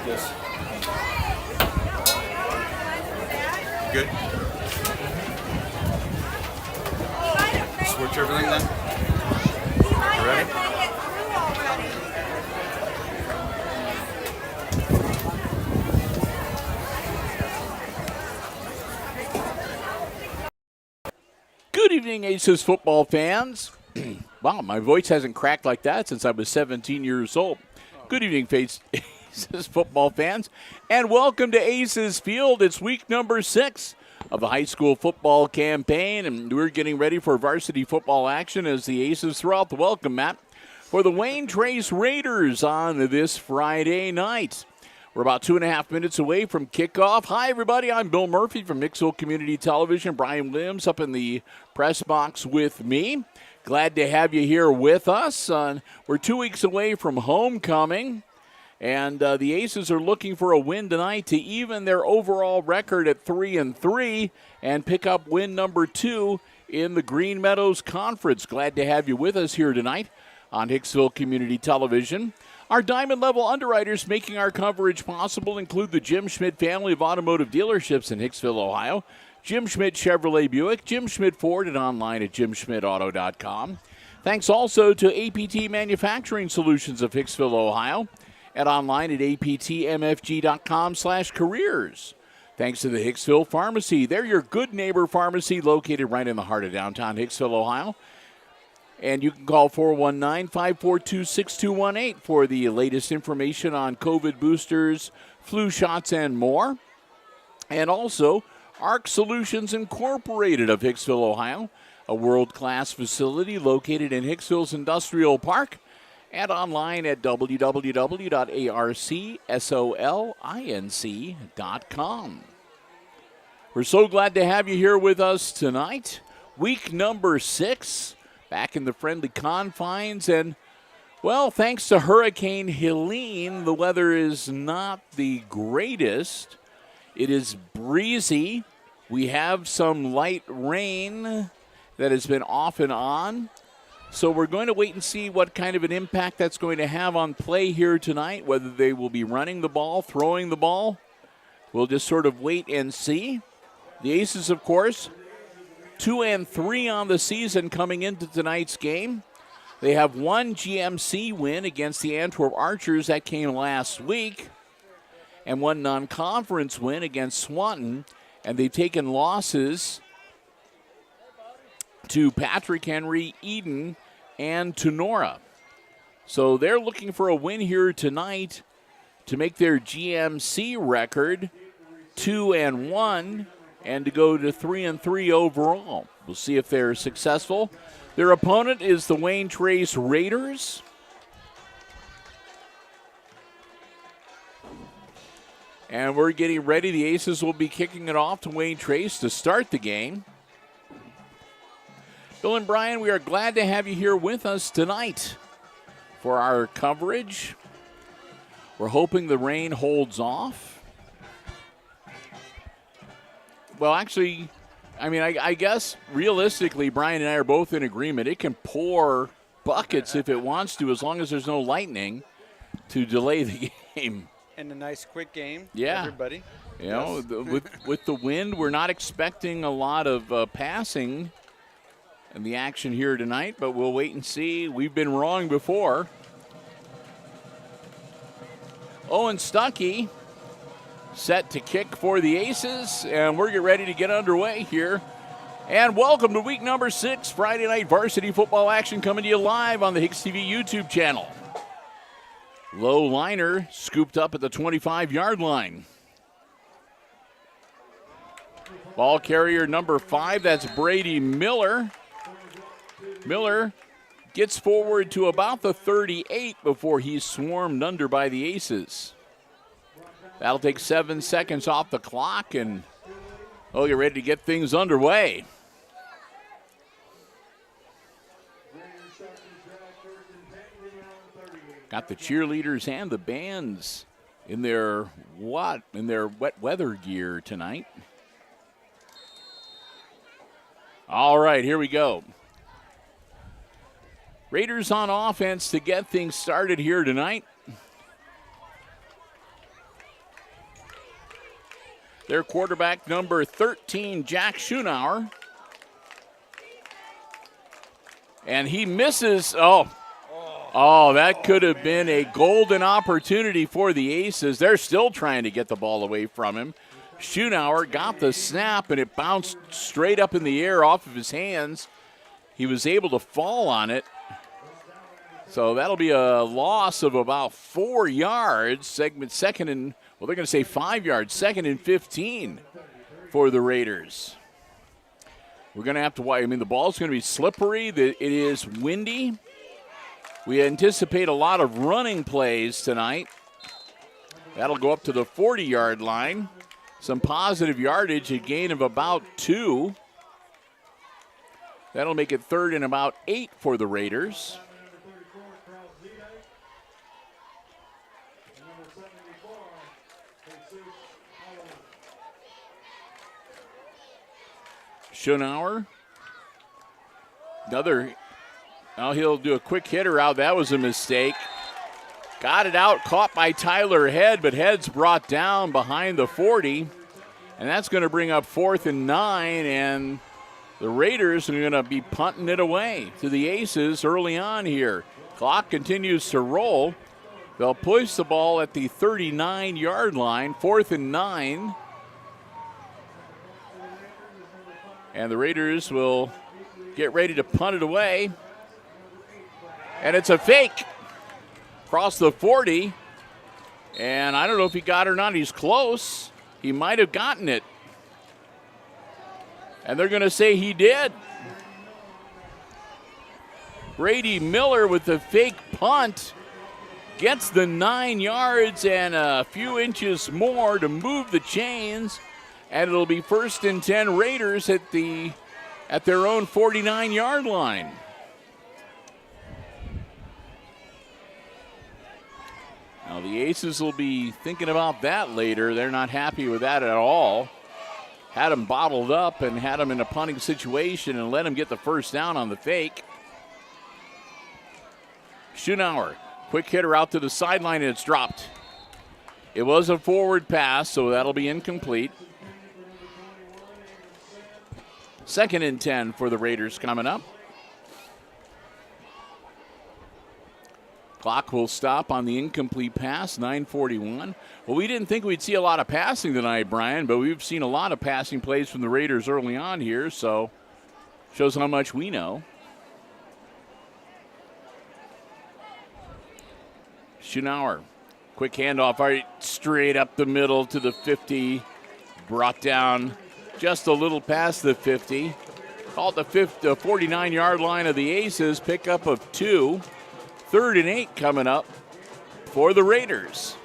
Yes. Good. Switch everything then? You ready? Good evening, Aces football fans. Wow, my voice hasn't cracked like that since I was 17 years old. Good evening, Aces football fans, and welcome to Aces Field. It's week number 6 of the high school football campaign, and we're getting ready for varsity football action as the Aces throw out the welcome mat for the Wayne Trace Raiders on this Friday night. We're about 2.5 minutes away from kickoff. Hi, everybody. I'm Bill Murphy from Hicksville Community Television. Brian Williams up in the press box with me. Glad to have you here with us. We're 2 weeks away from homecoming, and the Aces are looking for a win tonight to even their overall record at 3-3 and pick up win number 2 in the Green Meadows Conference. Glad to have you with us here tonight on Hicksville Community Television. Our diamond level underwriters making our coverage possible include the Jim Schmidt family of automotive dealerships in Hicksville, Ohio. Jim Schmidt Chevrolet Buick, Jim Schmidt Ford, and online at jimschmidtauto.com. Thanks also to APT Manufacturing Solutions of Hicksville, Ohio, and online at aptmfg.com/careers. Thanks to the Hicksville Pharmacy. They're your good neighbor pharmacy located right in the heart of downtown Hicksville, Ohio. And you can call 419-542-6218 for the latest information on COVID boosters, flu shots, and more. And also, ARC Solutions Incorporated of Hicksville, Ohio, a world-class facility located in Hicksville's Industrial Park and online at www.arcsolinc.com. We're so glad to have you here with us tonight. Week number 6. Back in the friendly confines, and, well, thanks to Hurricane Helene, the weather is not the greatest. It is breezy. We have some light rain that has been off and on. So we're going to wait and see what kind of an impact that's going to have on play here tonight, whether they will be running the ball, throwing the ball. We'll just sort of wait and see. The Aces, of course, 2-3 on the season coming into tonight's game. They have one GMC win against the Antwerp Archers that came last week, and one non-conference win against Swanton, and they've taken losses to Patrick Henry, Eden, and Tenora. So they're looking for a win here tonight to make their GMC record 2-1 and to go to 3-3 overall. We'll see if they're successful. Their opponent is the Wayne Trace Raiders. And we're getting ready. The Aces will be kicking it off to Wayne Trace to start the game. Bill and Brian, we are glad to have you here with us tonight for our coverage. We're hoping the rain holds off. Well, actually, I mean, I guess realistically, Brian and I are both in agreement. It can pour buckets if it wants to, as long as there's no lightning to delay the game. And a nice quick game, yeah. Everybody. You know, with the wind, we're not expecting a lot of passing in the action here tonight, but we'll wait and see. We've been wrong before. Owen Stuckey set to kick for the Aces, and we're getting ready to get underway here. And welcome to week number 6, Friday night varsity football action coming to you live on the HIX-TV YouTube channel. Low liner scooped up at the 25-yard line. Ball carrier number 5, that's Brady Miller. Miller gets forward to about the 38 before he's swarmed under by the Aces. That'll take 7 seconds off the clock, and you're ready to get things underway. Got the cheerleaders and the bands in their wet weather gear tonight. All right, here we go. Raiders on offense to get things started here tonight. Their quarterback, number 13, Jack Schunauer. And he misses. Oh, that could have been a golden opportunity for the Aces. They're still trying to get the ball away from him. Schunauer got the snap, and it bounced straight up in the air off of his hands. He was able to fall on it. So that'll be a loss of about 4 yards. Second and, well, they're going to say 5 yards. 2nd and 15 for the Raiders. We're going to have to watch. I mean, the ball's going to be slippery. It is windy. We anticipate a lot of running plays tonight. That'll go up to the 40-yard line. Some positive yardage, a gain of about 2. That'll make it 3rd and about 8 for the Raiders. Schunauer. Now he'll do a quick hitter out. That was a mistake. Got it out, caught by Tyler Head, but Head's brought down behind the 40. And that's going to bring up 4th and 9, and the Raiders are going to be punting it away to the Aces early on here. Clock continues to roll. They'll push the ball at the 39-yard line, 4th and 9. And the Raiders will get ready to punt it away. And it's a fake across the 40. And I don't know if he got it or not. He's close. He might have gotten it. And they're going to say he did. Brady Miller with the fake punt gets the 9 yards and a few inches more to move the chains. And it'll be 1st and 10 Raiders at their own 49-yard line. Now the Aces will be thinking about that later. They're not happy with that at all. Had him bottled up and had him in a punting situation and let him get the first down on the fake. Schunauer, quick hitter out to the sideline, and it's dropped. It was a forward pass, so that'll be incomplete. 2nd and 10 for the Raiders coming up. Clock will stop on the incomplete pass, 9:41. Well, we didn't think we'd see a lot of passing tonight, Brian, but we've seen a lot of passing plays from the Raiders early on here, so shows how much we know. Schunauer, quick handoff right straight up the middle to the 50. Brought down just a little past the 50. Called the 49-yard line of the Aces, pickup of 2. 3rd and 8 coming up for the Raiders.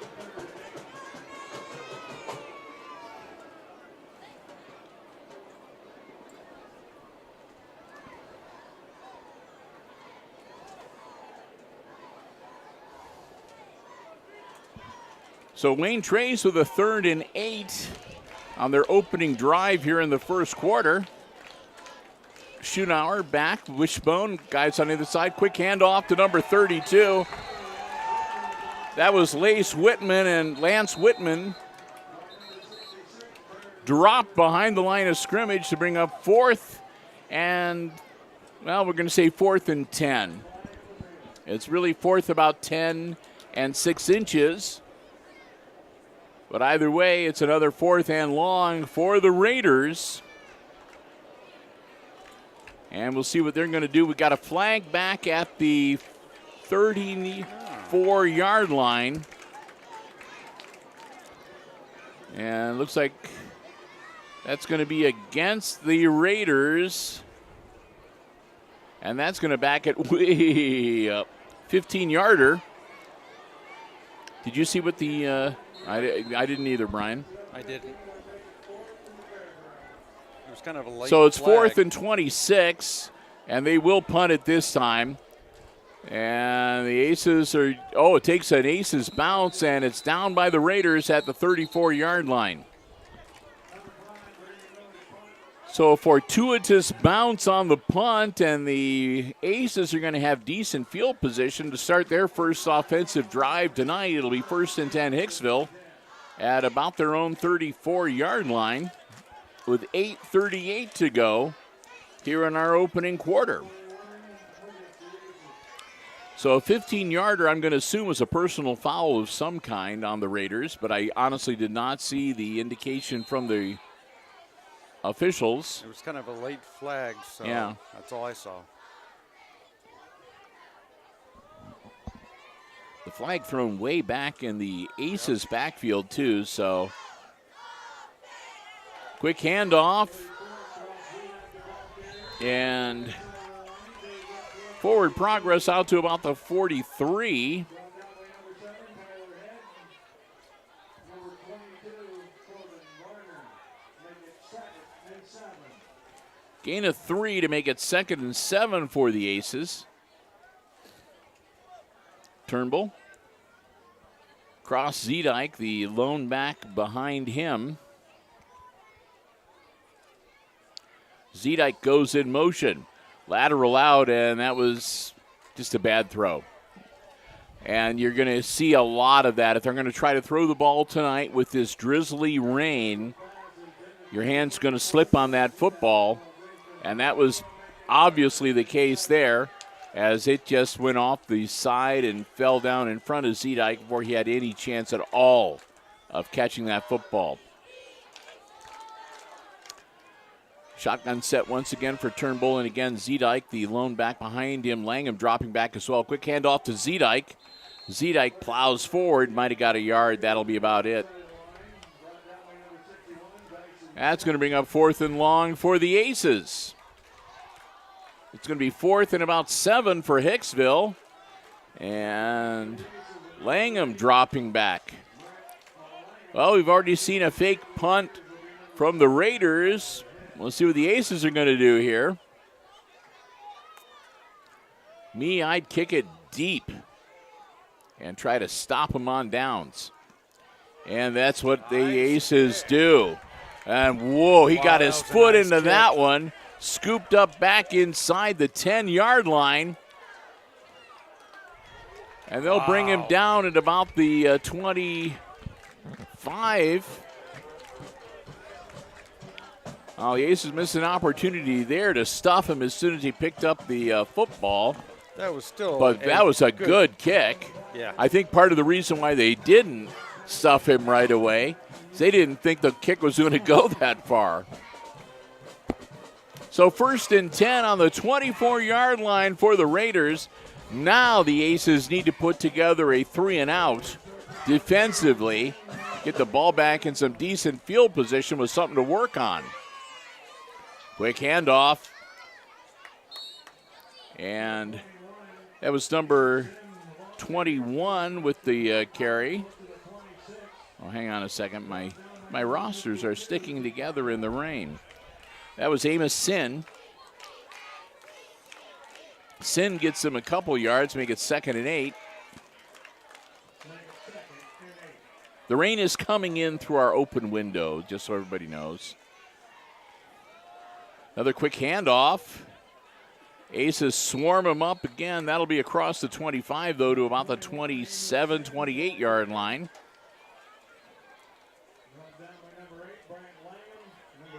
So Wayne Trace with a 3rd and 8 on their opening drive here in the first quarter. Schunauer back, wishbone, guys on the other side. Quick handoff to number 32. That was Lance Whitman dropped behind the line of scrimmage to bring up 4th and, well, we're going to say 4th and 10. It's really 4th about 10 and 6 inches. But either way, it's another 4th and long for the Raiders. And we'll see what they're going to do. We got a flag back at the 34-yard line. And it looks like that's going to be against the Raiders. And that's going to back it way up. 15-yarder. Did you see what the I didn't either, Brian. I didn't. It was kind of a late So it's flag. 4th and 26, and they will punt it this time. And the Aces are, it takes an Aces bounce, and it's down by the Raiders at the 34-yard line. So a fortuitous bounce on the punt, and the Aces are going to have decent field position to start their first offensive drive tonight. It'll be 1st and 10 Hicksville at about their own 34-yard line with 8:38 to go here in our opening quarter. So a 15-yarder, I'm going to assume, was a personal foul of some kind on the Raiders, but I honestly did not see the indication from the officials. It was kind of a late flag, so yeah, that's all I saw. The flag thrown way back in the Aces backfield, too, so quick handoff. And forward progress out to about the 43. Gain of 3 to make it 2nd and 7 for the Aces. Turnbull. Cross Zedike, the lone back behind him. Zedike goes in motion. Lateral out, and that was just a bad throw. And you're going to see a lot of that. If they're going to try to throw the ball tonight with this drizzly rain, your hand's going to slip on that football. And that was obviously the case there, as it just went off the side and fell down in front of Zedike before he had any chance at all of catching that football. Shotgun set once again for Turnbull, and again Zedike, the lone back behind him. Langham dropping back as well. Quick handoff to Zedike. Zedike plows forward, might have got a yard. That'll be about it. That's going to bring up 4th and long for the Aces. It's going to be 4th and about 7 for Hicksville. And Langham dropping back. Well, we've already seen a fake punt from the Raiders. We'll see what the Aces are going to do here. I'd kick it deep and try to stop them on downs. And that's what the Aces do. And, whoa, he got his foot into that one. Scooped up back inside the 10-yard line. And they'll bring him down at about the 25. Oh, the Aces missed an opportunity there to stuff him as soon as he picked up the football. That was still that was a good kick. Yeah. I think part of the reason why they didn't stuff him right away is they didn't think the kick was going to go that far. So 1st and 10 on the 24-yard line for the Raiders. Now the Aces need to put together a 3-and-out defensively, get the ball back in some decent field position with something to work on. Quick handoff. And that was number 21 with the carry. Oh, hang on a second. My rosters are sticking together in the rain. That was Amos Sin. Sin gets him a couple yards, make it 2nd and 8. The rain is coming in through our open window, just so everybody knows. Another quick handoff. Aces swarm him up again. That'll be across the 25, though, to about the 27, 28-yard line.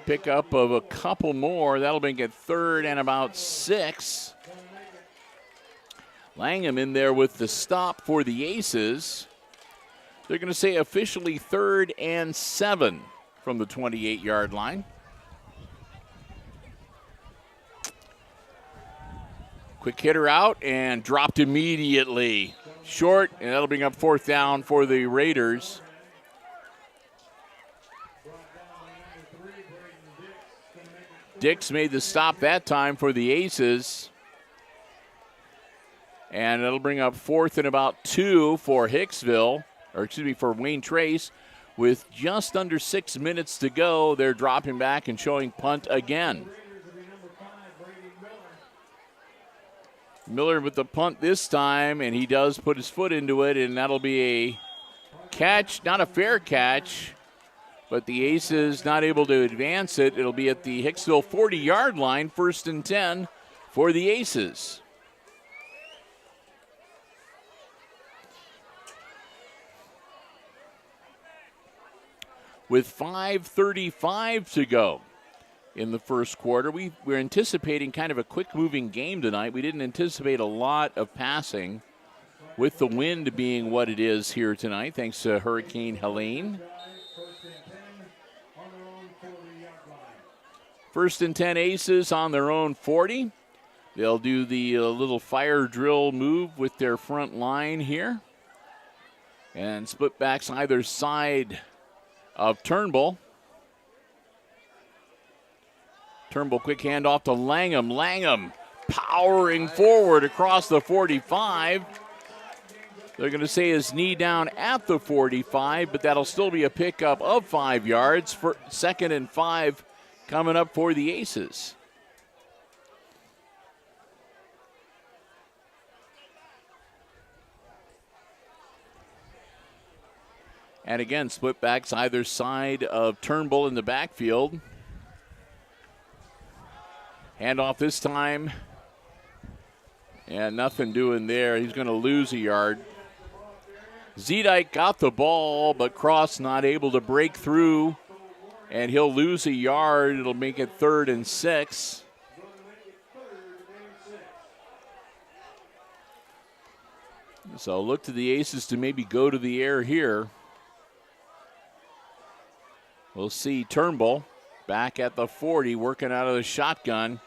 Pickup of a couple more. That'll make it 3rd and about 6. Langham in there with the stop for the Aces. They're going to say officially 3rd and 7 from the 28-yard line. Quick hitter out and dropped immediately. Short, and that'll bring up 4th down for the Raiders. Dix made the stop that time for the Aces. And it'll bring up 4th and about 2 for Hicksville, for Wayne Trace. With just under 6 minutes to go, they're dropping back and showing punt again. Miller with the punt this time, and he does put his foot into it, and that'll be a catch, not a fair catch, but the Aces not able to advance it. It'll be at the Hicksville 40-yard line, 1st and 10 for the Aces. with 5:35 to go in the first quarter. We're anticipating kind of a quick-moving game tonight. We didn't anticipate a lot of passing with the wind being what it is here tonight, thanks to Hurricane Helene. First and 10 Aces on their own 40. They'll do the little fire drill move with their front line here. And split backs either side of Turnbull. Turnbull quick handoff to Langham. Langham powering forward across the 45. They're going to say his knee down at the 45, but that'll still be a pickup of 5 yards. For 2nd and 5 coming up for the Aces. And again, split backs either side of Turnbull in the backfield. Handoff this time. And nothing doing there. He's going to lose a yard. Zedike got the ball, but Cross not able to break through. And he'll lose a yard. It'll make it 3rd and 6. So look to the Aces to maybe go to the air here. We'll see Turnbull back at the 40, working out of the shotgun.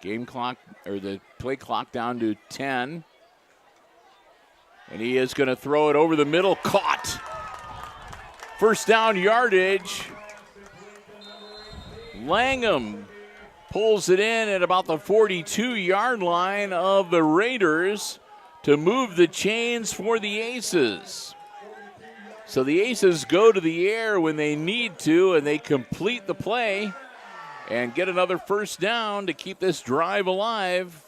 Game clock, or the play clock down to 10. And he is going to throw it over the middle. Caught. First down yardage. Langham pulls it in at about the 42-yard line of the Raiders to move the chains for the Aces. So the Aces go to the air when they need to, and they complete the play and get another first down to keep this drive alive.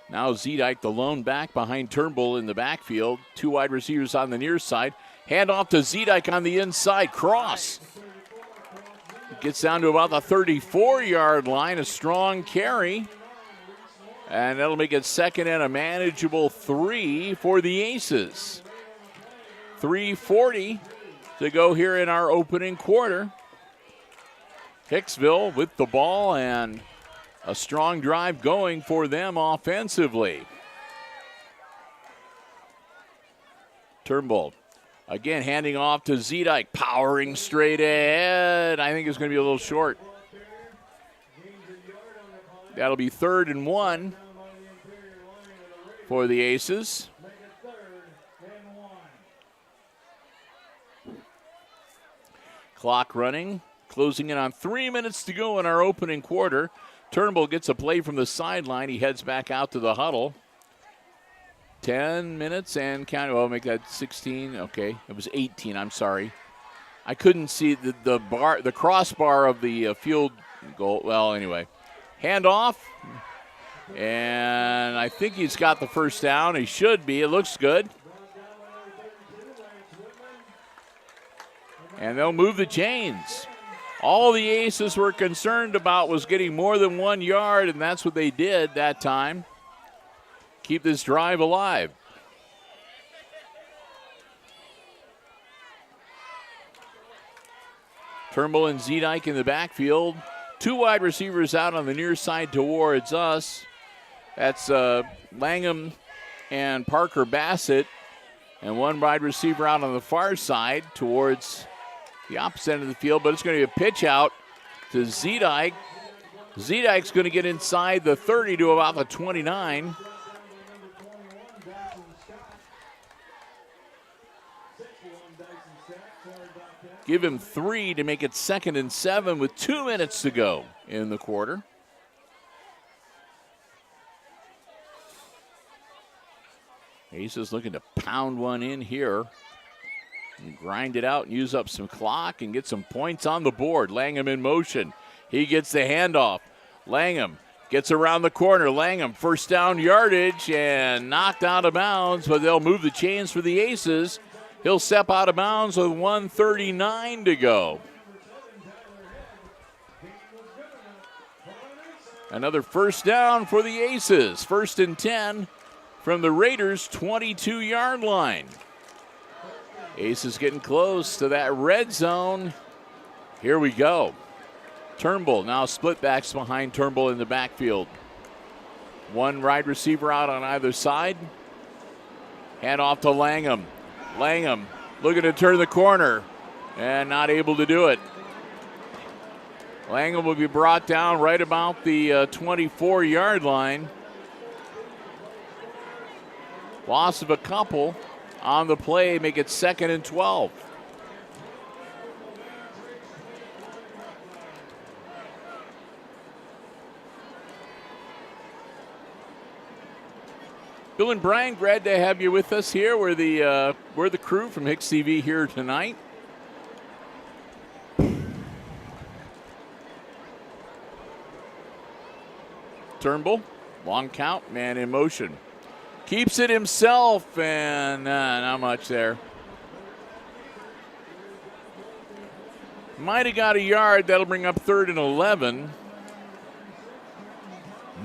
Now Zedike, the lone back behind Turnbull in the backfield. 2 wide receivers on the near side. Hand off to Zedike on the inside. Cross. Gets down to about the 34-yard line. A strong carry. And that'll make it 2nd and a manageable 3 for the Aces. 3:40 to go here in our opening quarter. Hicksville with the ball and a strong drive going for them offensively. Turnbull again handing off to Zedike, powering straight ahead. I think it's going to be a little short. That'll be 3rd and 1 for the Aces. Clock running, closing in on 3 minutes to go in our opening quarter. Turnbull gets a play from the sideline. He heads back out to the huddle. 10 minutes and count. Well, make that 16. Okay, it was 18. I'm sorry. I couldn't see the crossbar of the field goal. Well, anyway. Handoff, and I think he's got the first down. He should be. It looks good. And they'll move the chains. All the Aces were concerned about was getting more than 1 yard, and that's what they did that time. Keep this drive alive. Turnbull and Zedike in the backfield. 2 wide receivers out on the near side towards us. That's Langham and Parker Bassett. And 1 wide receiver out on the far side towards the opposite end of the field. But it's going to be a pitch out to Zedike. Zedike's going to get inside the 30 to about the 29. Give him 3 to make it 2nd and 7 with 2 minutes to go in the quarter. Aces looking to pound one in here and grind it out and use up some clock and get some points on the board. Langham in motion. He gets the handoff. Langham gets around the corner. Langham, first down yardage and knocked out of bounds, but they'll move the chains for the Aces. He'll step out of bounds with 1:39 to go. Another first down for the Aces. 1st and 10 from the Raiders' 22-yard line. Aces getting close to that red zone. Here we go. Turnbull now split backs behind Turnbull in the backfield. One wide receiver out on either side. Hand off to Langham. Langham looking to turn the corner and not able to do it. Langham will be brought down right about the 24-yard line. Loss of a couple on the play, make it 2nd and 12. Bill and Brian, glad to have you with us here. We're the crew from HIX-TV here tonight. Turnbull, long count, man in motion. Keeps it himself, and not much there. Might have got a yard. That'll bring up 3rd and 11.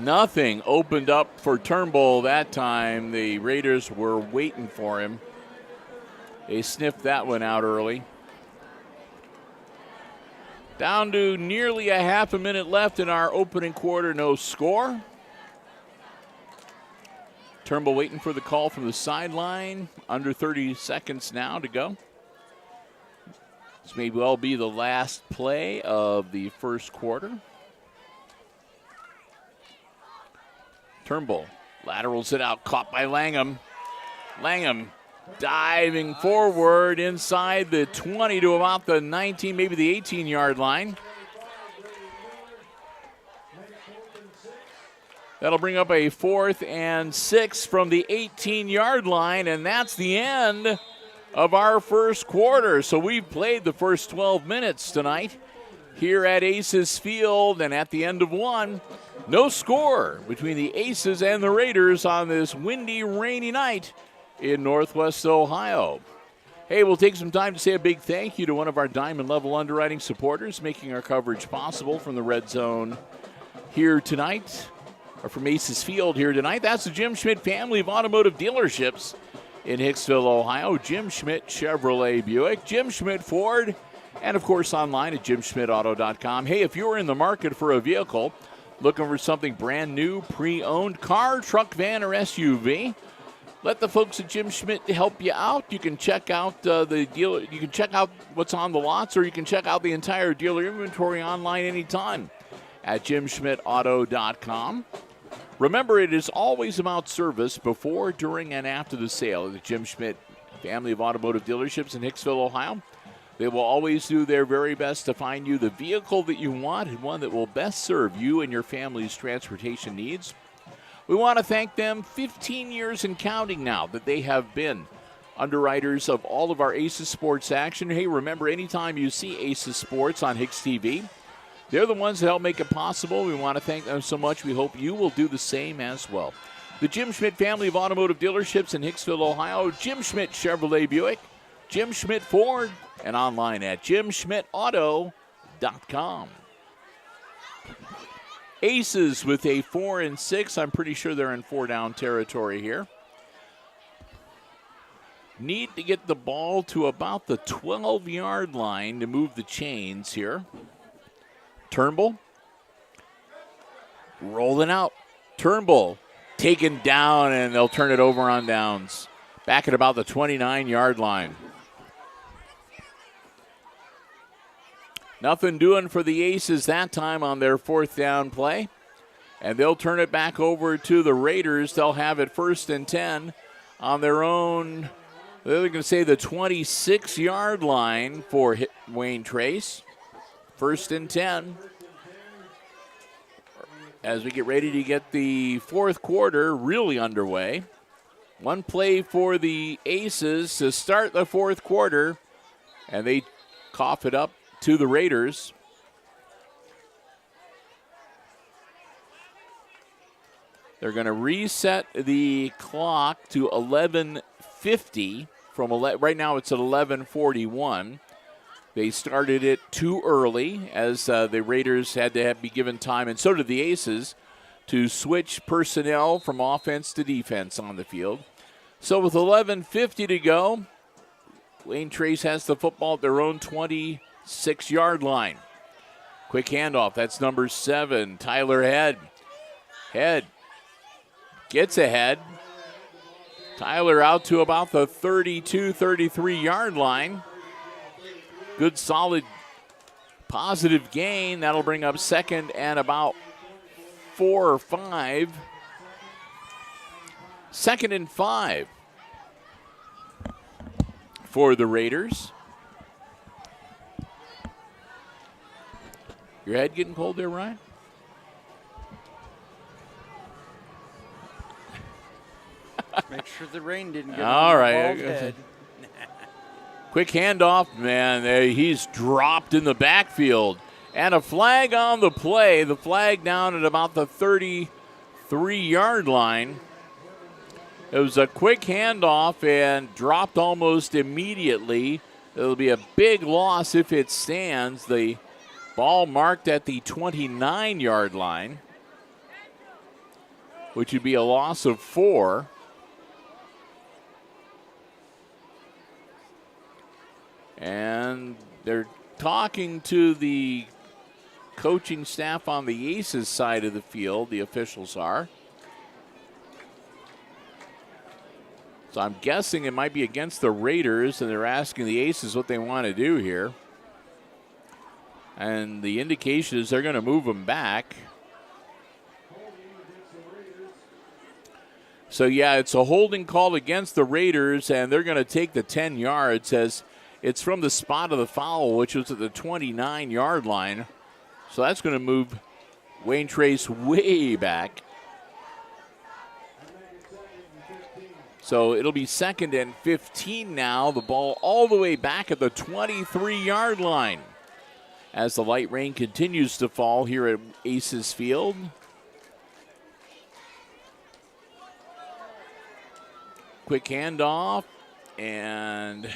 Nothing opened up for Turnbull that time. The Raiders were waiting for him. They sniffed that one out early. Down to nearly a half a minute left in our opening quarter, no score. Turnbull waiting for the call from the sideline. Under 30 seconds now to go. This may well be the last play of the first quarter. Turnbull laterals it out, caught by Langham. Langham diving forward inside the 20 to about the 19, maybe the 18-yard line. That'll bring up a 4th and 6 from the 18-yard line, and that's the end of our first quarter. So we've played the first 12 minutes tonight here at Aces Field, and at the end of one, no score between the Aces and the Raiders on this windy, rainy night in Northwest Ohio. Hey, we'll take some time to say a big thank you to one of our Diamond Level underwriting supporters making our coverage possible from the Red Zone here tonight, or from Aces Field here tonight. That's the Jim Schmidt family of automotive dealerships in Hicksville, Ohio. Jim Schmidt Chevrolet Buick, Jim Schmidt Ford, and of course online at jimschmidtauto.com. Hey, if you're in the market for a vehicle, looking for something brand new, pre-owned car, truck, van, or SUV, let the folks at Jim Schmidt help you out. You can check out the dealer. You can check out what's on the lots, or you can check out the entire dealer inventory online anytime at jimschmidtauto.com. Remember, it is always about service before, during, and after the sale of the Jim Schmidt family of automotive dealerships in Hicksville, Ohio. They will always do their very best to find you the vehicle that you want and one that will best serve you and your family's transportation needs. We want to thank them 15 years and counting now that they have been underwriters of all of our Aces Sports action. Hey, remember, anytime you see Aces Sports on HIX-TV, they're the ones that help make it possible. We want to thank them so much. We hope you will do the same as well. The Jim Schmidt family of automotive dealerships in Hicksville, Ohio. Jim Schmidt Chevrolet Buick, Jim Schmidt Ford, and online at jimschmidtauto.com. Aces with a 4 and 6. I'm pretty sure they're in 4-down territory here. Need to get the ball to about the 12-yard line to move the chains here. Turnbull rolling out. Turnbull taken down, and they'll turn it over on downs. Back at about the 29-yard line. Nothing doing for the Aces that time on their 4th down play. And they'll turn it back over to the Raiders. They'll have it 1st and 10 on their own. They're going to say the 26-yard line for Wayne Trace. 1st and 10. As we get ready to get the fourth quarter really underway. One play for the Aces to start the fourth quarter. And they cough it up to the Raiders. They're going to reset the clock to 11:50 from right now it's at 11:41. They started it too early as the Raiders had to be given time, and so did the Aces, to switch personnel from offense to defense on the field. So with 11:50 to go, Wayne Trace has the football at their own 26-yard line. Quick handoff. That's number 7, Tyler Head. Head gets ahead. Tyler out to about the 32, 33-yard line. Good, solid, positive gain. That'll bring up second and about 4 or 5. Second and 5 for the Raiders. Your head getting cold there, Ryan? Make sure the rain didn't get All on right. the bald head. Quick handoff, man. He's dropped in the backfield. And a flag on the play. The flag down at about the 33-yard line. It was a quick handoff and dropped almost immediately. It'll be a big loss if it stands. The ball marked at the 29-yard line, which would be a loss of 4. And they're talking to the coaching staff on the Aces side of the field, the officials are. So I'm guessing it might be against the Raiders, and they're asking the Aces what they want to do here. And the indication is they're going to move them back. So, yeah, it's a holding call against the Raiders, and they're going to take the 10 yards as it's from the spot of the foul, which was at the 29-yard line. So that's going to move Wayne Trace way back. So it'll be second and 15 now. The ball all the way back at the 23-yard line as the light rain continues to fall here at Aces Field. Quick handoff and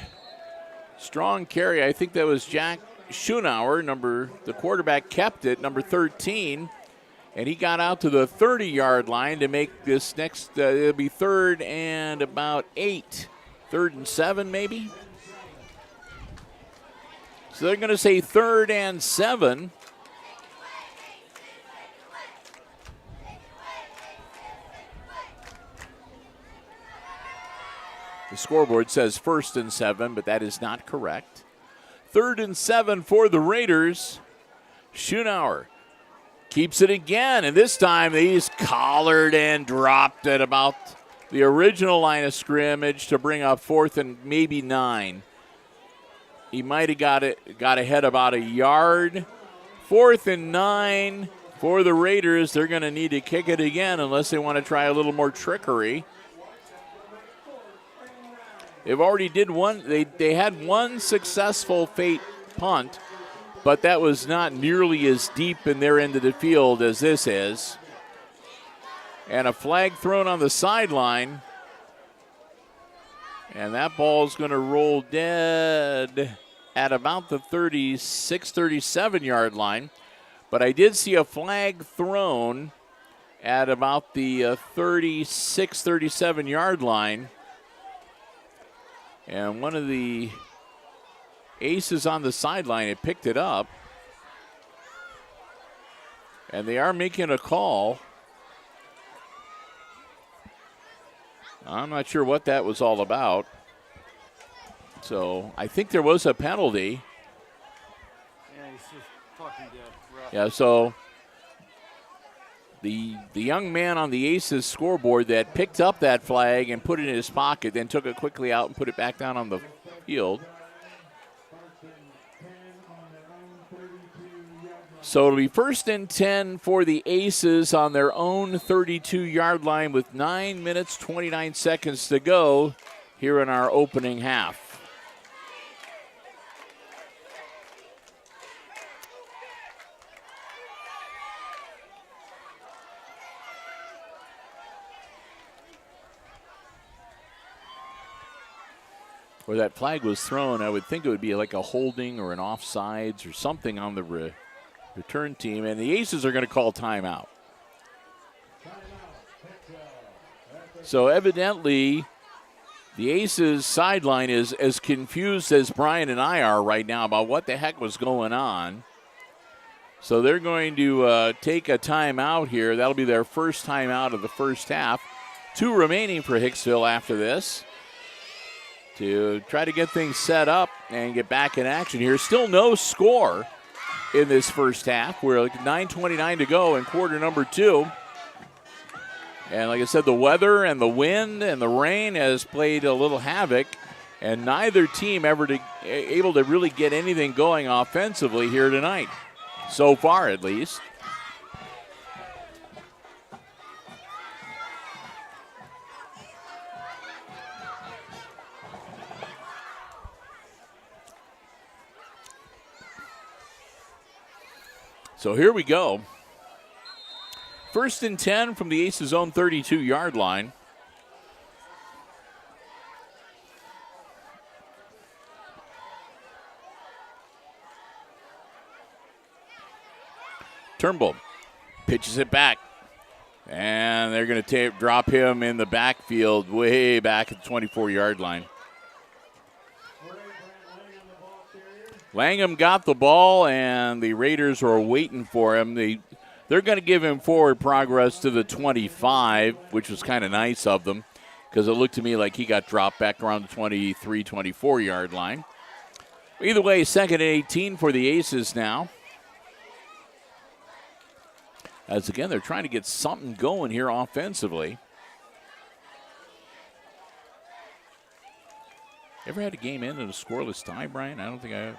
strong carry. I think that was Jack Schunauer, the quarterback, kept it, number 13. And he got out to the 30-yard line to make this next, it'll be third and about 8. 3rd and 7 maybe. So they're going to say 3rd and 7. The scoreboard says 1st and 7, but that is not correct. 3rd and 7 for the Raiders. Schunauer keeps it again, and this time he's collared and dropped at about the original line of scrimmage to bring up 4th and maybe 9. He might have got ahead about a yard. 4th and 9 for the Raiders. They're going to need to kick it again unless they want to try a little more trickery. They've already did one. They had one successful fake punt, but that was not nearly as deep in their end of the field as this is. And a flag thrown on the sideline. And that ball is going to roll dead at about the 36, 37-yard line. But I did see a flag thrown at about the 36, 37-yard line. And one of the Aces on the sideline had picked it up. And they are making a call. I'm not sure what that was all about. So I think there was a penalty. Yeah, he's just talking to Ruff. Yeah, so the young man on the Aces scoreboard that picked up that flag and put it in his pocket, then took it quickly out and put it back down on the field. So it'll be 1st and 10 for the Aces on their own 32-yard line with 9 minutes, 29 seconds to go here in our opening half. where that flag was thrown, I would think it would be like a holding or an offsides or something on the return team. And the Aces are going to call timeout. So evidently, the Aces sideline is as confused as Brian and I are right now about what the heck was going on. So they're going to take a timeout here. That'll be their first timeout of the first half. 2 remaining for Hicksville after this to try to get things set up and get back in action here. Still no score in this first half. We're like 9:29 to go in quarter number 2. And like I said, the weather and the wind and the rain has played a little havoc, and neither team able to really get anything going offensively here tonight, so far at least. So here we go. 1st and 10 from the Aces' own 32-yard line. Turnbull pitches it back. And they're going to drop him in the backfield way back at the 24-yard line. Langham got the ball, and the Raiders are waiting for him. They're going to give him forward progress to the 25, which was kind of nice of them because it looked to me like he got dropped back around the 23, 24-yard line. Either way, 2nd and 18 for the Aces now. As again, they're trying to get something going here offensively. Ever had a game end in a scoreless tie, Brian? I don't think I have.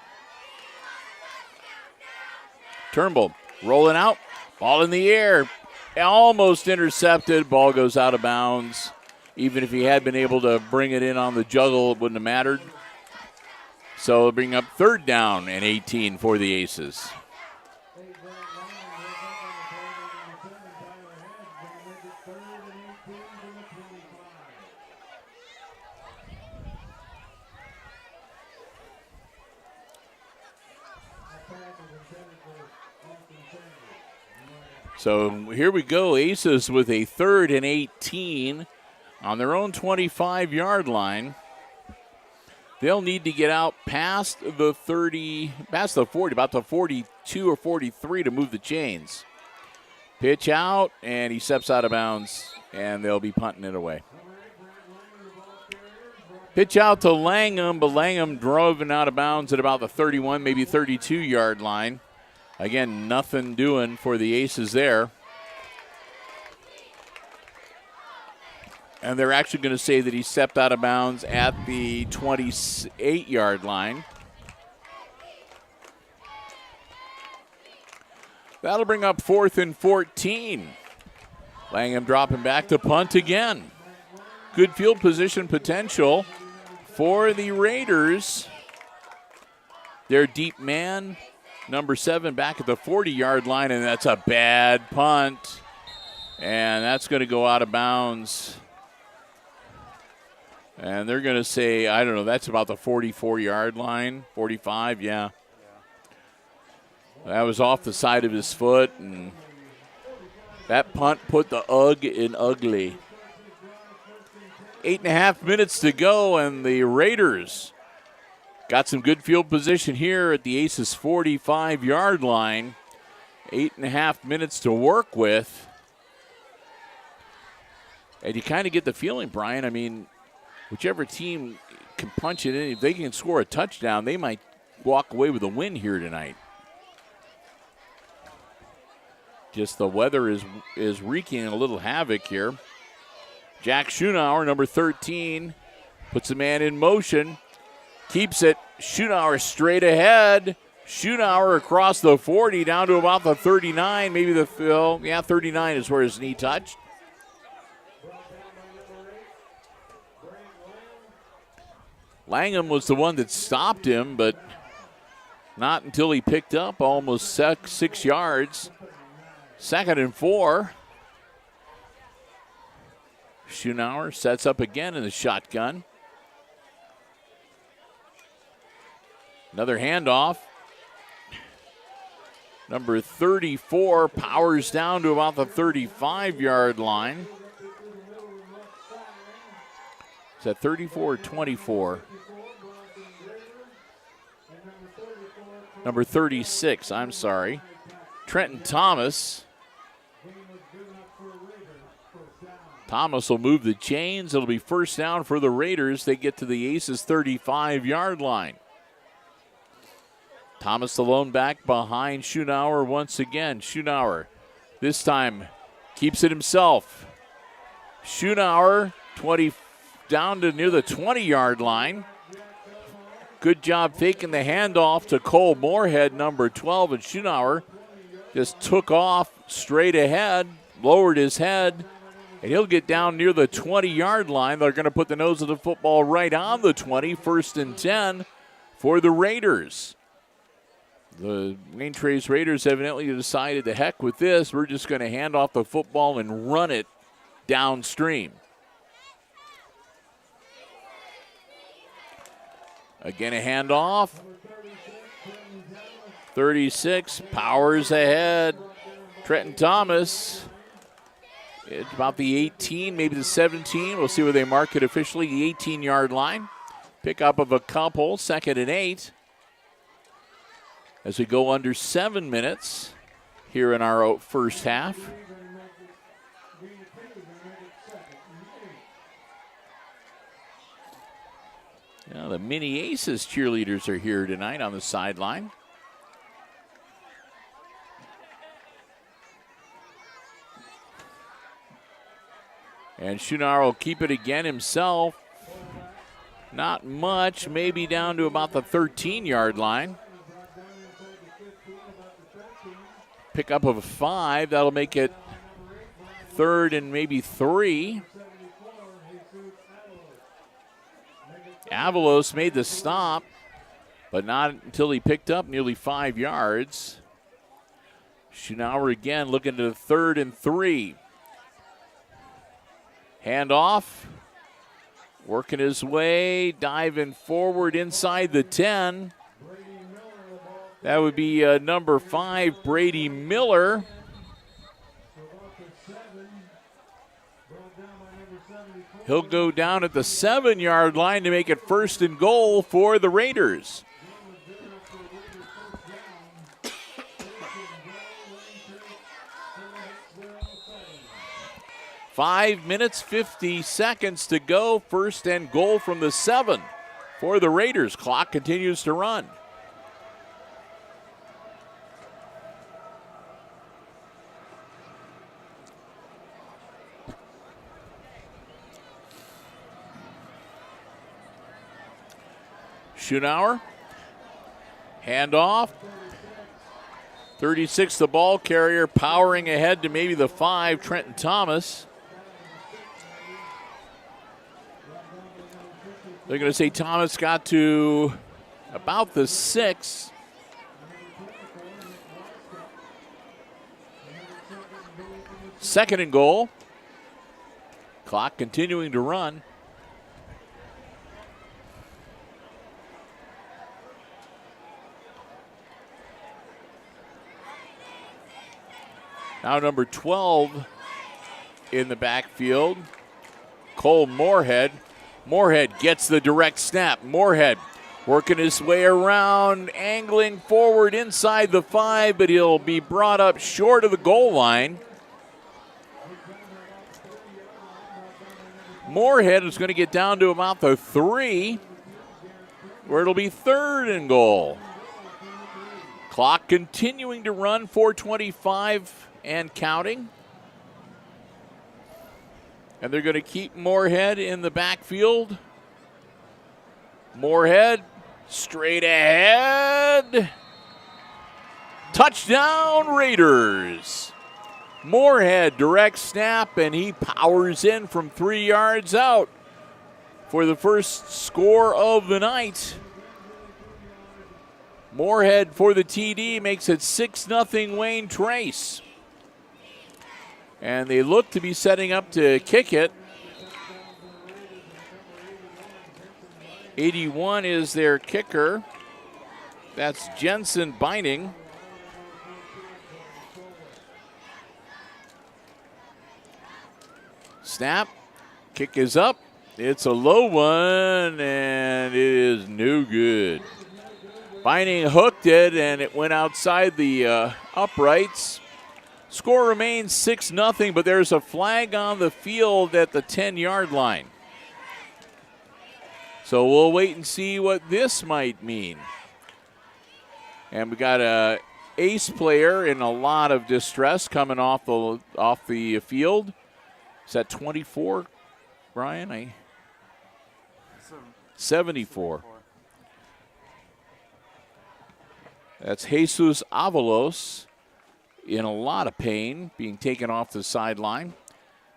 Turnbull rolling out. Ball in the air. Almost intercepted. Ball goes out of bounds. Even if he had been able to bring it in on the juggle, it wouldn't have mattered. So they'll bring up 3rd down and 18 for the Aces. So here we go, Aces with a 3rd and 18 on their own 25-yard line. They'll need to get out past the 40, about the 42 or 43 to move the chains. Pitch out, and he steps out of bounds, and they'll be punting it away. Pitch out to Langham, but Langham driven out of bounds at about the 31, maybe 32-yard line. Again, nothing doing for the Aces there. And they're actually going to say that he stepped out of bounds at the 28-yard line. That'll bring up 4th and 14. Langham dropping back to punt again. Good field position potential for the Raiders. Their deep man, number 7, back at the 40-yard line, and that's a bad punt. And that's going to go out of bounds. And they're going to say, I don't know, that's about the 44-yard line, 45, yeah. That was off the side of his foot, and that punt put the UGG in ugly. 8.5 minutes to go, and the Raiders got some good field position here at the Aces 45-yard line. 8.5 minutes to work with. And you kind of get the feeling, Brian, I mean, whichever team can punch it in, if they can score a touchdown, they might walk away with a win here tonight. Just the weather is wreaking a little havoc here. Jack Schunauer, number 13, puts the man in motion. Keeps it. Schunauer straight ahead. Schunauer across the 40 down to about the 39. Maybe the 39 is where his knee touched. Langham was the one that stopped him, but not until he picked up almost 6 yards. 2nd and 4. Schunauer sets up again in the shotgun. Another handoff. Number 34 powers down to about the 35-yard line. Is that 34 or 24? Number 36, I'm sorry. Trenton Thomas. Thomas will move the chains. It'll be first down for the Raiders. They get to the Aces 35-yard line. Thomas the lone back behind Schunauer once again. Schunauer this time keeps it himself. Schunauer 20 down to near the 20-yard line. Good job faking the handoff to Cole Moorhead, number 12, and Schunauer just took off straight ahead, lowered his head, and he'll get down near the 20-yard line. They're going to put the nose of the football right on the 20, first and 10 for the Raiders. The Wayne Trace Raiders evidently decided to heck with this. We're just going to hand off the football and run it downstream. Again, a handoff. 36 powers ahead. Trenton Thomas. It's about the 18, maybe the 17. We'll see where they mark it officially. The 18-yard line. Pickup of a couple, 2nd and 8. As we go under 7 minutes here in our first half. Now the Mini Aces cheerleaders are here tonight on the sideline. And Schunauer will keep it again himself. Not much, maybe down to about the 13-yard line. Pickup of a 5, that'll make it 3rd and maybe 3. Avalos made the stop, but not until he picked up nearly 5 yards. Schunauer again looking to 3rd and 3. Handoff, working his way, diving forward inside the 10. That would be number 5, Brady Miller. He'll go down at the 7-yard line to make it 1st and goal for the Raiders. Five minutes, 50 seconds to go. 1st and goal from the 7 for the Raiders. Clock continues to run. Schunauer, handoff. 36, the ball carrier, powering ahead to maybe the 5, Trenton Thomas. They're going to say Thomas got to about the 6. Second and goal. Clock continuing to run. Now number 12 in the backfield, Cole Moorhead. Moorhead gets the direct snap. Moorhead working his way around, angling forward inside the 5, but he'll be brought up short of the goal line. Moorhead is going to get down to about the 3, where it'll be 3rd and goal. Clock continuing to run, 4:25 and counting. And they're going to keep Moorhead in the backfield. Moorhead straight ahead. Touchdown Raiders. Moorhead direct snap, and he powers in from 3 yards out for the first score of the night. Moorhead for the TD makes it 6-0 Wayne Trace. And they look to be setting up to kick it. 81 is their kicker. That's Jensen Binding. Snap. Kick is up. It's a low one, and it is no good. Binding hooked it, and it went outside the uprights. Score remains 6-0, but there's a flag on the field at the 10-yard line. So we'll wait and see what this might mean. And we got a ace player in a lot of distress coming off the field. Is that 24, Brian? 74. That's Jesus Avalos in a lot of pain, being taken off the sideline.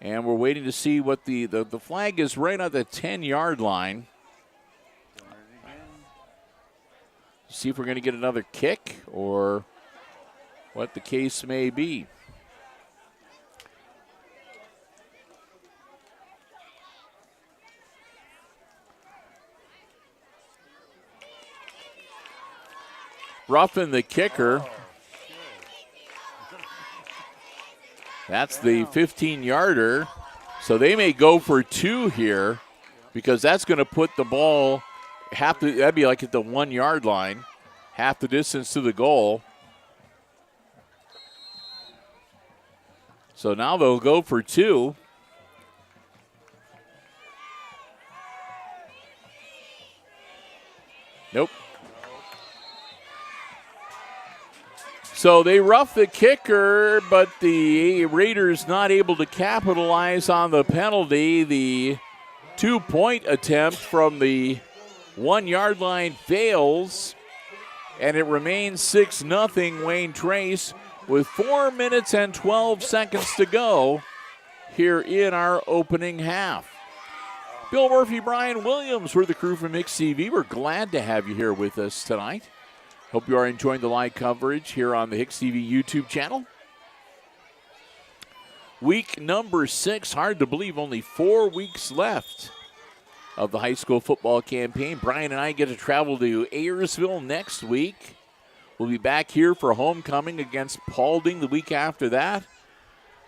And we're waiting to see what the flag is right at the 10-yard line. See if we're going to get another kick or what the case may be. Roughing the kicker. That's the 15-yarder. So they may go for 2 here because that's going to put the ball that'd be like at the 1-yard line, half the distance to the goal. So now they'll go for 2. Nope. So they rough the kicker, but the Raiders not able to capitalize on the penalty. The 2-point attempt from the 1-yard line fails, and it remains 6-0 Wayne Trace with 4 minutes and 12 seconds to go here in our opening half. Bill Murphy, Brian Williams, we're the crew from HIX-TV. We're glad to have you here with us tonight. Hope you are enjoying the live coverage here on the HIX-TV YouTube channel. Week number 6, hard to believe, only 4 weeks left of the high school football campaign. Brian and I get to travel to Ayersville next week. We'll be back here for homecoming against Paulding the week after that.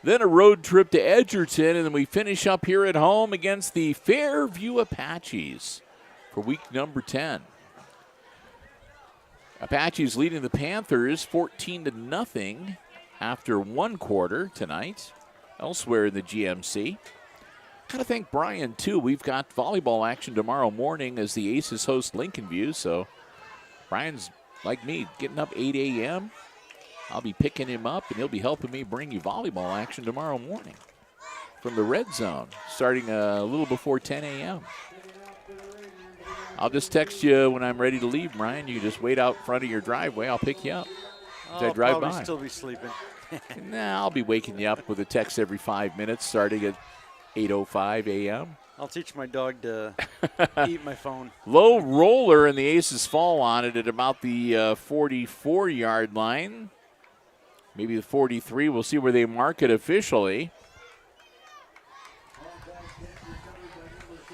Then a road trip to Edgerton, and then we finish up here at home against the Fairview Apaches for week number 10. Apaches leading the Panthers 14-0 after 1 quarter tonight elsewhere in the GMC. Got to thank Brian, too. We've got volleyball action tomorrow morning as the Aces host Lincoln View. So Brian's, like me, getting up 8 a.m. I'll be picking him up, and he'll be helping me bring you volleyball action tomorrow morning from the Red Zone, starting a little before 10 a.m. I'll just text you when I'm ready to leave, Brian. You can just wait out front of your driveway. I'll pick you up as I drive by. I'll probably still be sleeping. Nah, I'll be waking you up with a text every 5 minutes starting at 8:05 a.m. I'll teach my dog to eat my phone. Low roller, and the Aces fall on it at about the 44-yard line. Maybe the 43. We'll see where they mark it officially.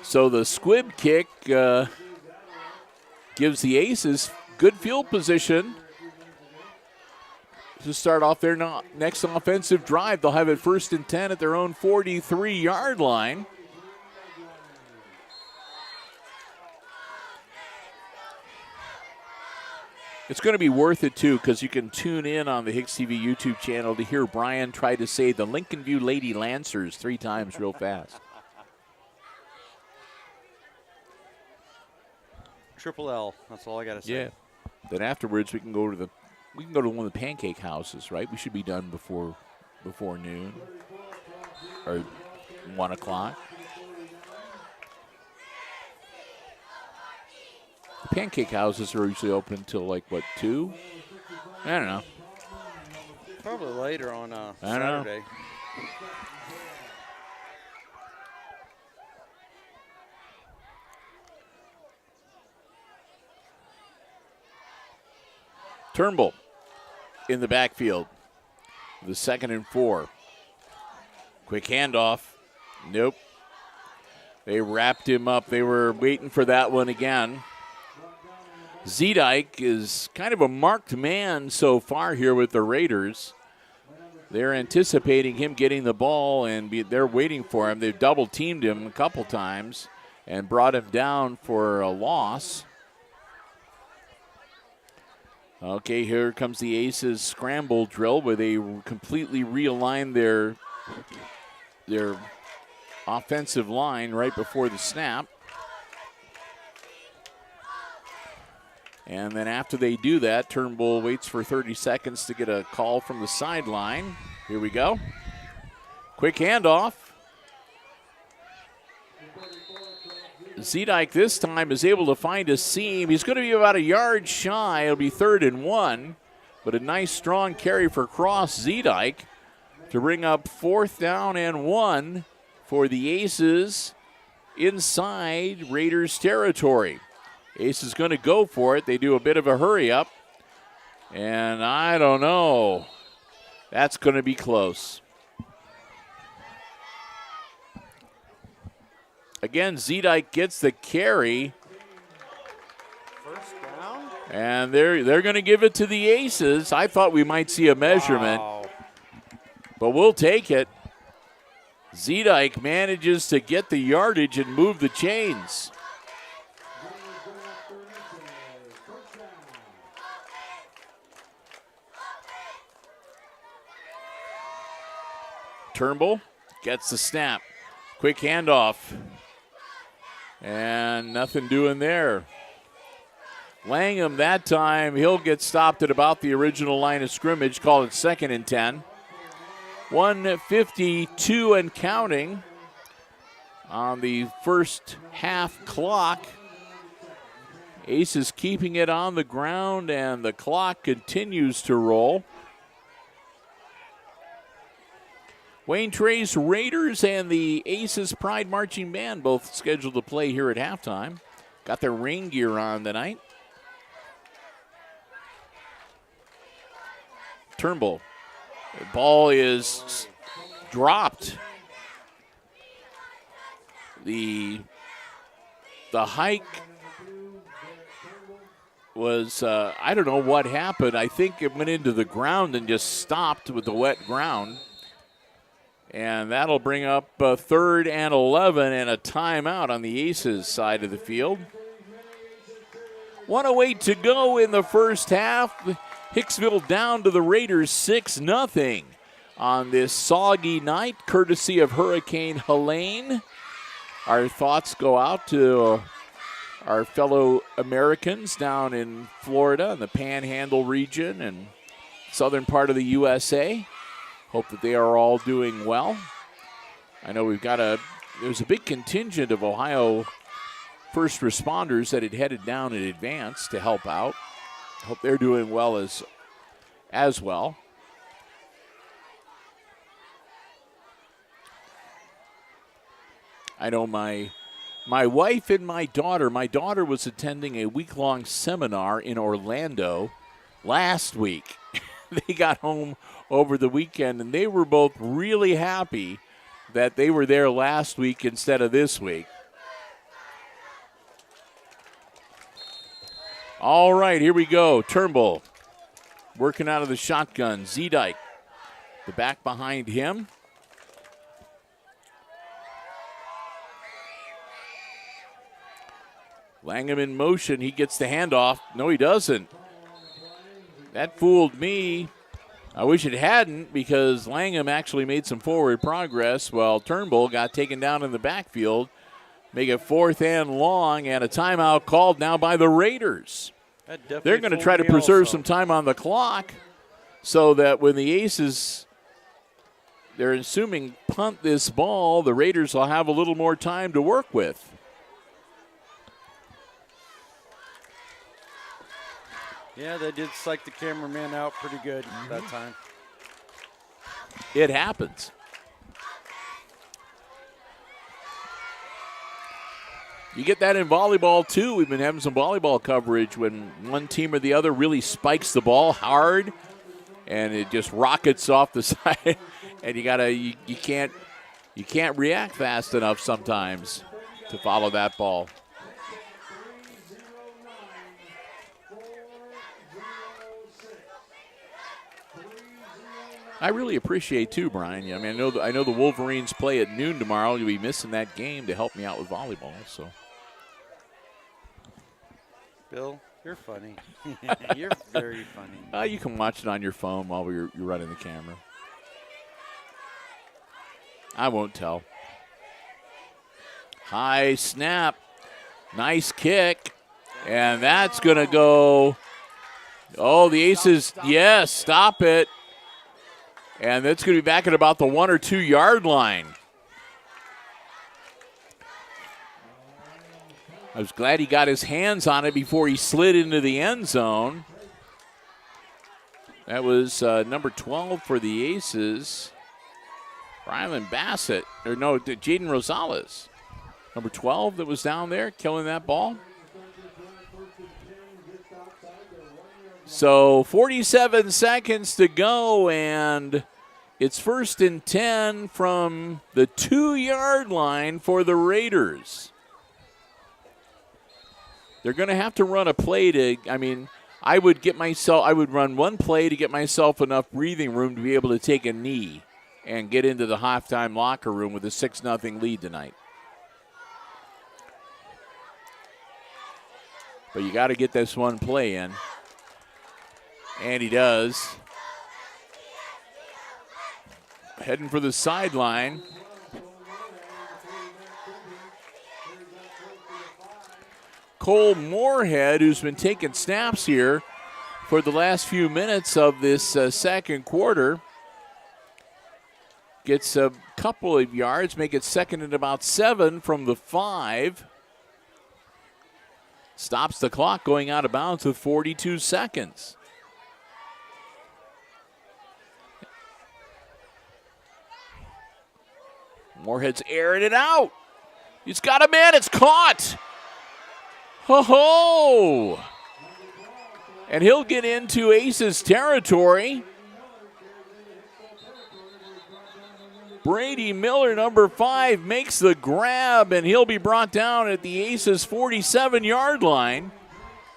So the squib kick gives the Aces good field position to start off their next offensive drive. They'll have it 1st and 10 at their own 43-yard line. It's going to be worth it, too, because you can tune in on the HIX-TV YouTube channel to hear Brian try to say the Lincoln View Lady Lancers 3 times real fast. Triple L. That's all I got to say. Yeah. Then afterwards, we can go to one of the pancake houses, right? We should be done before noon or 1 o'clock. The pancake houses are usually open until like, what, 2? I don't know. Probably later on I don't Saturday. know. Turnbull in the backfield. The 2nd and 4. Quick handoff. Nope. They wrapped him up. They were waiting for that one again. Zedike is kind of a marked man so far here with the Raiders. They're anticipating him getting the ball, and they're waiting for him. They've double-teamed him a couple times and brought him down for a loss. Okay, here comes the Aces scramble drill where they completely realign their offensive line right before the snap. And then after they do that, Turnbull waits for 30 seconds to get a call from the sideline. Here we go. Quick handoff. Zedike this time is able to find a seam. He's going to be about a yard shy. It'll be 3rd and 1. But a nice strong carry for Cross Zedike to bring up 4th down and 1 for the Aces inside Raiders territory. Ace is going to go for it. They do a bit of a hurry up. And I don't know. That's going to be close. Again, Zedike gets the carry. First down. And they're going to give it to the Aces. I thought we might see a measurement. Wow. But we'll take it. Zedike manages to get the yardage and move the chains. Turnbull gets the snap. Quick handoff. And nothing doing there. Langham that time, he'll get stopped at about the original line of scrimmage. Call it 2nd and 10. 1:52 and counting on the first half clock. Aces keeping it on the ground, and the clock continues to roll. Wayne Trace Raiders and the Aces Pride Marching Band both scheduled to play here at halftime. Got their rain gear on tonight. Turnbull. The ball is dropped. The hike was, I don't know what happened. I think it went into the ground and just stopped with the wet ground. And that'll bring up 3rd and 11 and a timeout on the Aces side of the field. 1:08 to go in the first half. Hicksville down to the Raiders 6-0 on this soggy night, courtesy of Hurricane Helene. Our thoughts go out to our fellow Americans down in Florida and the Panhandle region and southern part of the USA. Hope that they are all doing well. I know there's a big contingent of Ohio first responders that had headed down in advance to help out. Hope they're doing well as well. I know my wife and my daughter was attending a week-long seminar in Orlando last week. They got home over the weekend, and they were both really happy that they were there last week instead of this week. All right, here we go. Turnbull working out of the shotgun. Zedike, the back behind him. Langham in motion. He gets the handoff. No, he doesn't. That fooled me. I wish it hadn't, because Langham actually made some forward progress while Turnbull got taken down in the backfield. Make it 4th and long, and a timeout called now by the Raiders. They're going to try to preserve some time on the clock so that when the Aces, they're assuming, punt this ball, the Raiders will have a little more time to work with. Yeah, they did psych the cameraman out pretty good that time. It happens. You get that in volleyball, too. We've been having some volleyball coverage when one team or the other really spikes the ball hard and it just rockets off the side. And you can't react fast enough sometimes to follow that ball. I really appreciate too, Brian. I mean, I know the Wolverines play at noon tomorrow. You'll be missing that game to help me out with volleyball. So, Bill, you're funny. You're very funny. You can watch it on your phone while you're running the camera. I won't tell. High snap, nice kick, and that's gonna go. Oh, the Aces! Yes, stop it. And that's going to be back at about the 1 or 2 yard line. I was glad he got his hands on it before he slid into the end zone. That was number 12 for the Aces, Rylan Bassett. Or no, Jaden Rosales. Number 12 that was down there killing that ball. So 47 seconds to go, and it's 1st and 10 from the 2 yard line for the Raiders. They're going to have to run a play I would run one play to get myself enough breathing room to be able to take a knee and get into the halftime locker room with a 6-0 lead tonight. But you got to get this one play in. And he does. Heading for the sideline. Cole Moorhead, who's been taking snaps here for the last few minutes of this second quarter, gets a couple of yards, make it 2nd and about 7 from the 5. Stops the clock going out of bounds with 42 seconds. Moorhead's airing it out. He's got a man. It's caught. Ho-ho! And he'll get into Aces territory. Brady Miller, number 5, makes the grab, and he'll be brought down at the Aces 47-yard line.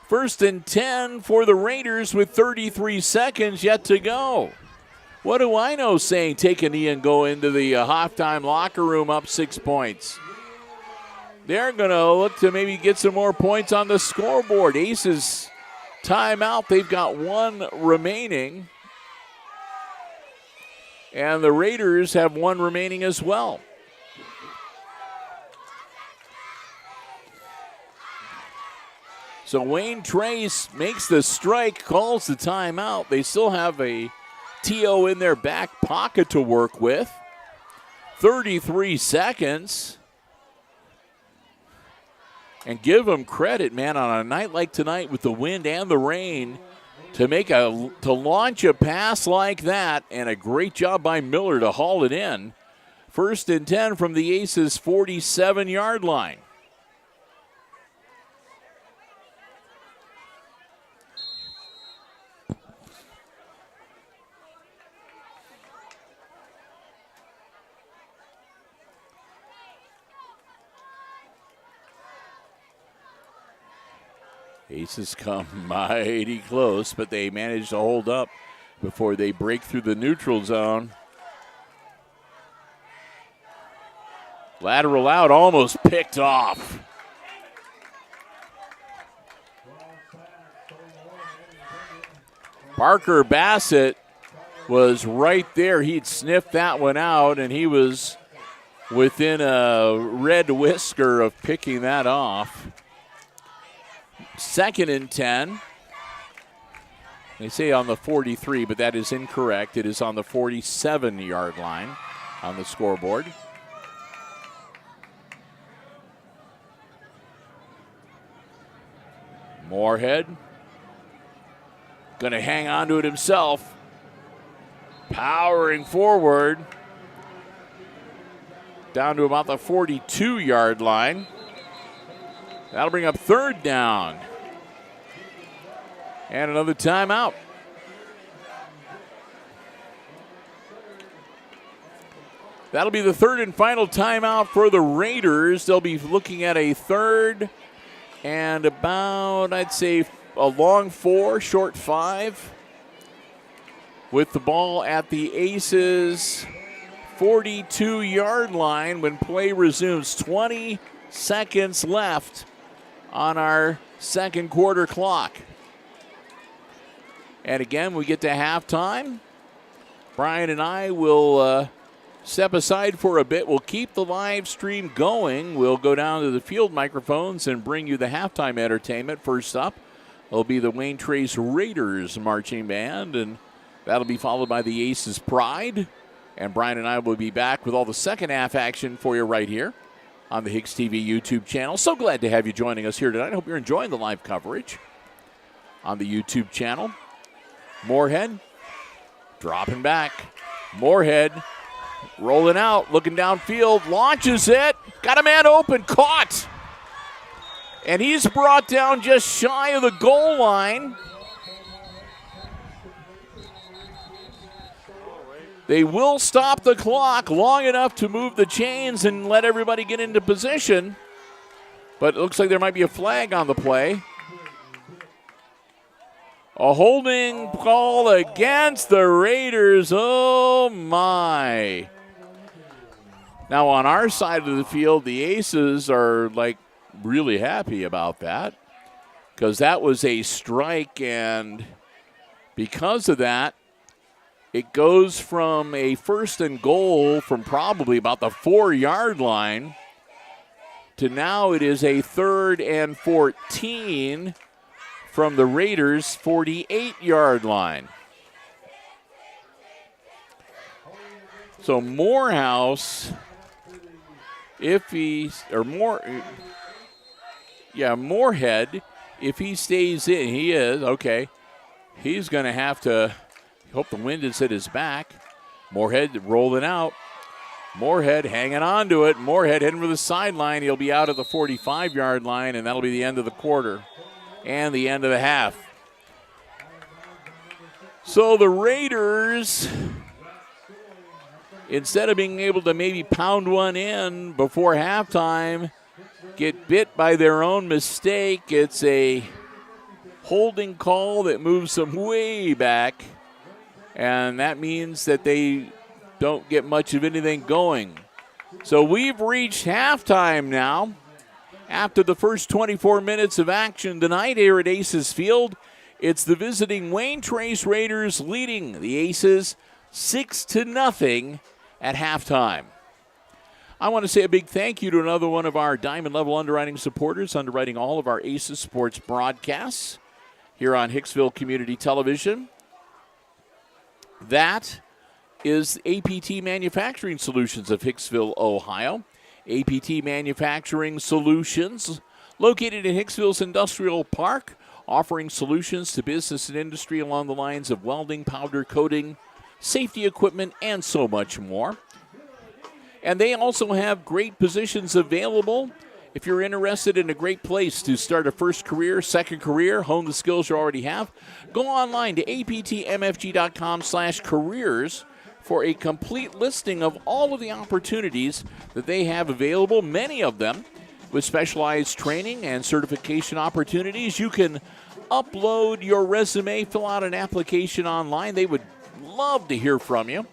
1st and 10 for the Raiders with 33 seconds yet to go. What do I know saying take a knee and go into the halftime locker room up 6 points? They're going to look to maybe get some more points on the scoreboard. Aces timeout. They've got 1 remaining. And the Raiders have 1 remaining as well. So Wayne Trace makes the strike, calls the timeout. They still have a TO in their back pocket to work with. 33 seconds. And give them credit, man, on a night like tonight with the wind and the rain to launch a pass like that, and a great job by Miller to haul it in. 1st and 10 from the Aces 47-yard line. Aces come mighty close, but they manage to hold up before they break through the neutral zone. Lateral out, almost picked off. Parker Bassett was right there. He'd sniffed that one out, and he was within a red whisker of picking that off. 2nd and 10. They say on the 43, but that is incorrect. It is on the 47-yard line on the scoreboard. Moorhead going to hang on to it himself. Powering forward down to about the 42-yard line. That'll bring up 3rd down. And another timeout. That'll be the 3rd and final timeout for the Raiders. They'll be looking at a 3rd and about, I'd say, a long 4, short 5. with the ball at the Aces 42-yard line when play resumes. 20 seconds left on our second quarter clock. And again, we get to halftime. Brian and I will step aside for a bit. We'll keep the live stream going. We'll go down to the field microphones and bring you the halftime entertainment. First up will be the Wayne Trace Raiders marching band, and that'll be followed by the Aces Pride. And Brian and I will be back with all the second half action for you right here on the HIX-TV YouTube channel. So glad to have you joining us here tonight. I hope you're enjoying the live coverage on the YouTube channel. Moorhead dropping back. Moorhead rolling out, looking downfield, launches it. Got a man open, caught. And he's brought down just shy of the goal line. They will stop the clock long enough to move the chains and let everybody get into position. But it looks like there might be a flag on the play. A holding call against the Raiders. Oh, my. Now, on our side of the field, the Aces are, like, really happy about that because that was a strike, and because of that, it goes from a first and goal from probably about the 4-yard line to now it is a 3rd and 14 from the Raiders' 48-yard line. So Morehouse, Moorhead, if he stays in, he is, okay, he's going to have to hope the wind is at his back. Moorhead rolling out. Moorhead hanging on to it. Moorhead heading for the sideline. He'll be out at the 45-yard line, and that'll be the end of the quarter and the end of the half. So the Raiders, instead of being able to maybe pound one in before halftime, get bit by their own mistake. It's a holding call that moves them way back. And that means that they don't get much of anything going. So we've reached halftime now. After the first 24 minutes of action tonight here at Aces Field, it's the visiting Wayne Trace Raiders leading the Aces 6-0 at halftime. I want to say a big thank you to another one of our Diamond Level Underwriting supporters, underwriting all of our Aces Sports broadcasts here on Hicksville Community Television. That is APT Manufacturing Solutions of Hicksville, Ohio. APT Manufacturing Solutions, located in Hicksville's Industrial Park, offering solutions to business and industry along the lines of welding, powder coating, safety equipment, and so much more. And they also have great positions available. If you're interested in a great place to start a first career, second career, hone the skills you already have, go online to aptmfg.com/careers for a complete listing of all of the opportunities that they have available, many of them with specialized training and certification opportunities. You can upload your resume, fill out an application online. They would love to hear from you.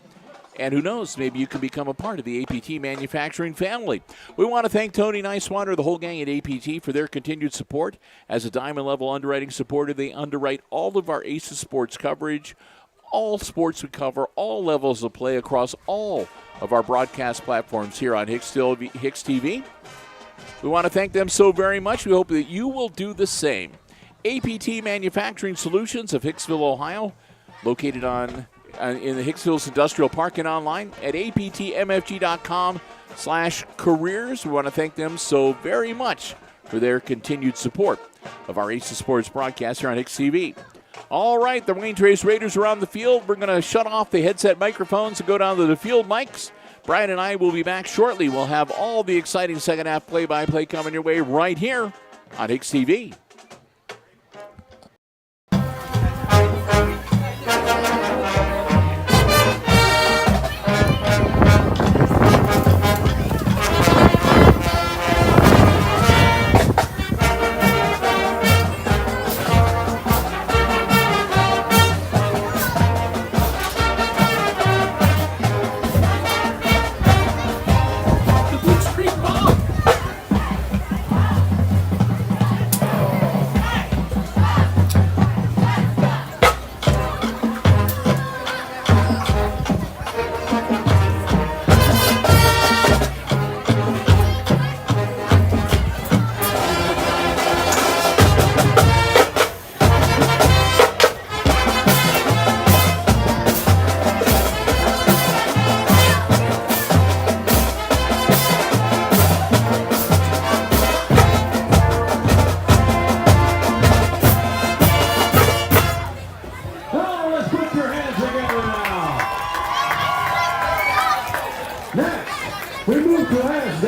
And who knows, maybe you can become a part of the APT Manufacturing family. We want to thank Tony Nicewater, the whole gang at APT, for their continued support. As a Diamond Level Underwriting supporter, they underwrite all of our Aces Sports coverage, all sports we cover, all levels of play across all of our broadcast platforms here on HIX-TV. We want to thank them so very much. We hope that you will do the same. APT Manufacturing Solutions of Hicksville, Ohio, located in the Hicksville's Industrial Park and online at aptmfg.com/careers. We want to thank them so very much for their continued support of our Aces Sports broadcast here on HIX-TV. All right, the Wayne Trace Raiders are on the field. We're going to shut off the headset microphones and go down to the field mics. Brian and I will be back shortly. We'll have all the exciting second half play-by-play coming your way right here on HIX-TV.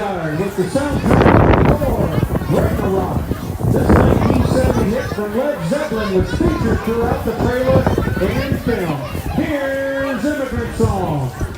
Vanguard with the soundtrack for Ragnarok. This 1970 hit from Led Zeppelin was featured throughout the trailer and film. Here's Immigrant Song.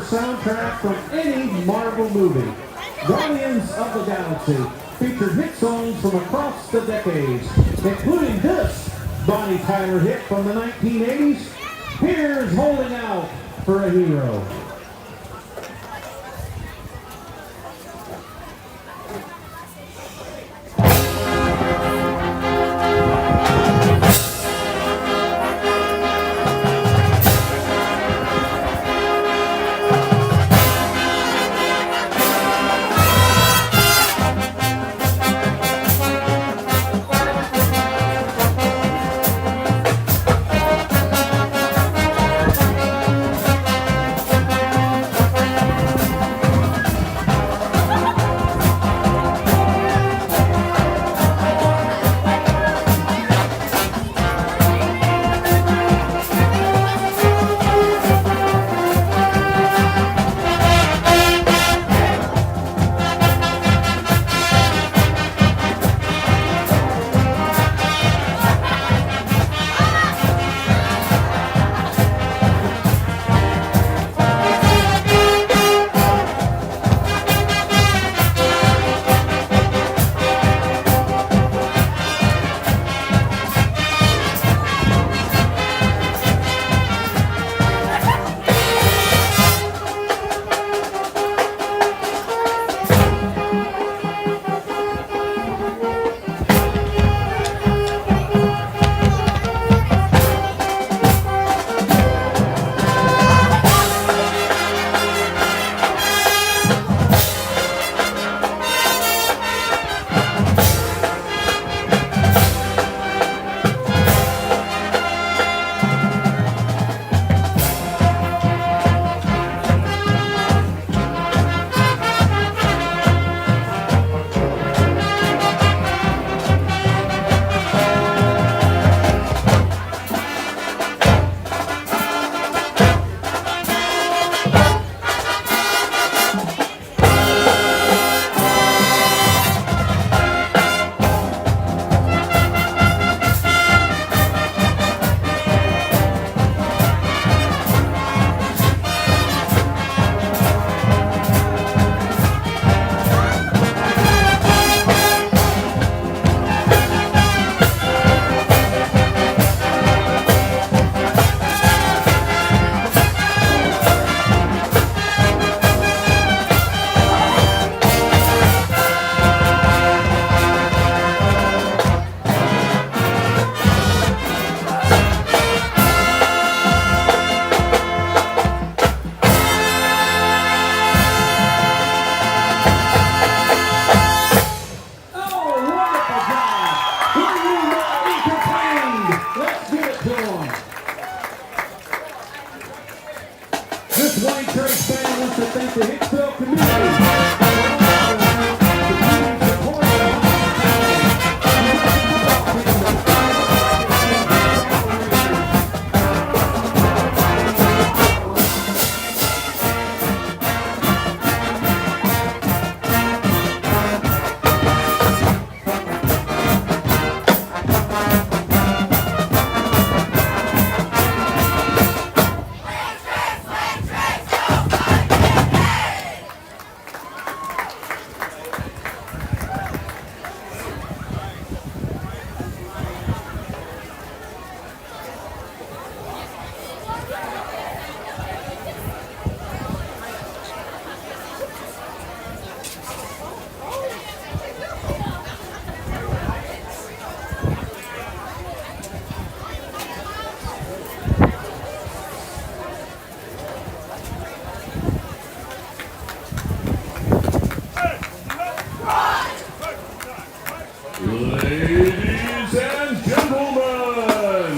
Soundtrack from any Marvel movie. Guardians of the Galaxy featured hit songs from across the decades, including this Bonnie Tyler hit from the 1980s. Here's Holding Out for a Hero. This White Church band wants to thank the Hicksville community. Ladies and gentlemen,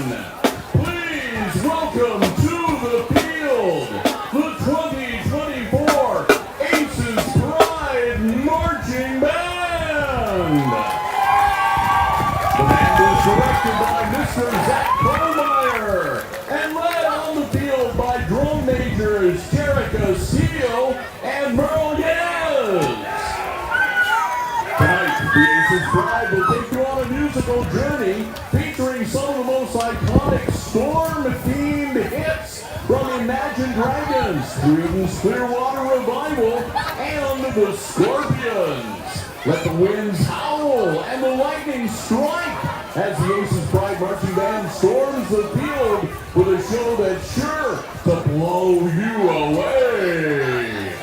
please welcome to the field the 2024 Aces Pride Marching Band. The band is directed by Mr. Zach Kohlmeyer and led on the field by drum majors Jerica Steele and Merle Yez. Tonight, the Aces Pride will take you on a musical journey featuring some of the most iconic storm-themed hits from Imagine Dragons, Creedence Clearwater Revival, and the Scorpions. Let the winds howl and the lightning strike as the Aces Pride Marching Band storms the field with a show that's sure to blow you away.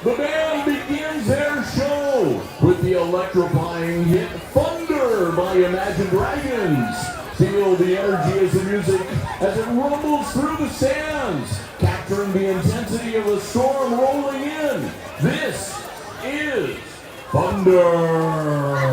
The band begins their show with the electrifying hit Thunder by Imagine Dragons. Feel the energy as the music as it rumbles through the sands, capturing the intensity of the storm rolling in. This is Thunder.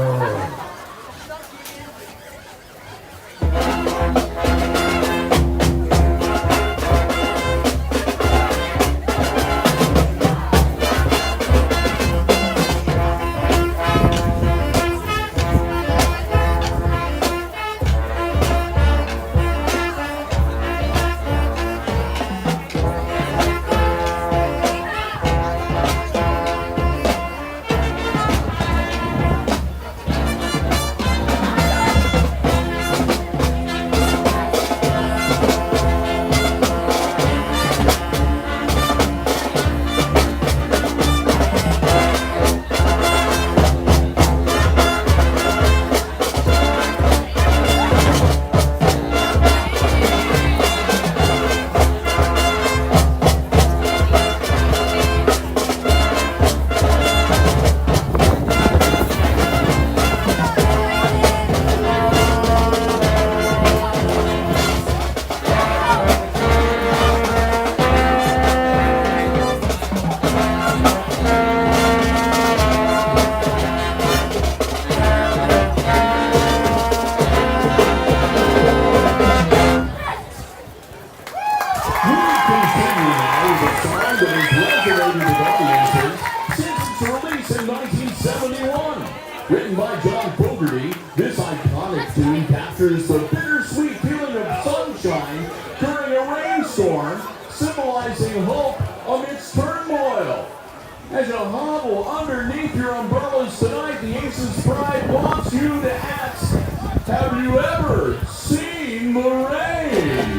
Written by John Fogerty, this iconic tune captures the bittersweet feeling of sunshine during a rainstorm, symbolizing hope amidst turmoil. As you hobble underneath your umbrellas tonight, the Aces Pride wants you to ask, have you ever seen the rain?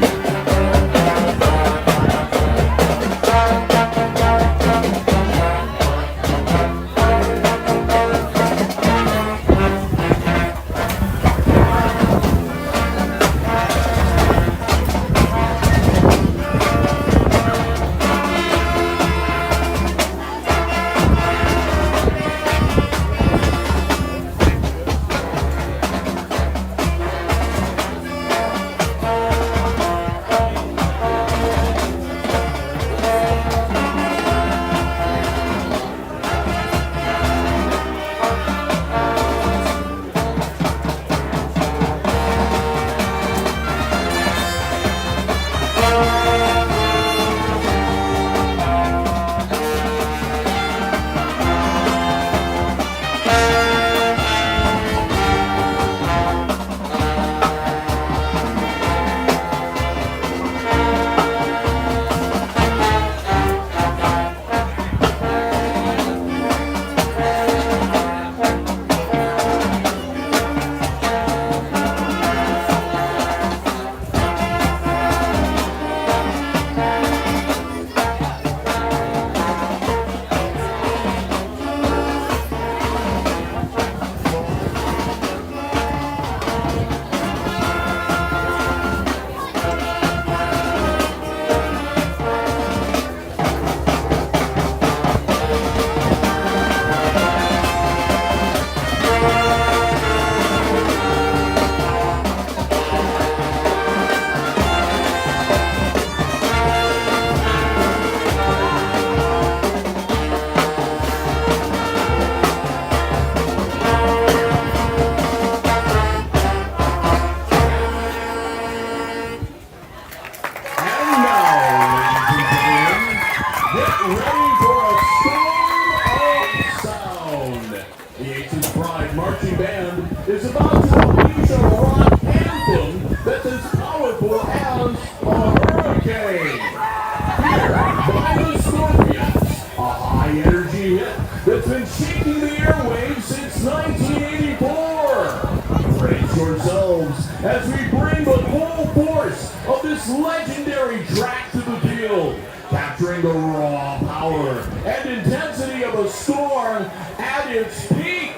by the Scorpions, a high-energy hit that's been shaking the airwaves since 1984. Brace yourselves as we bring the full force of this legendary track to the field, capturing the raw power and intensity of a storm at its peak.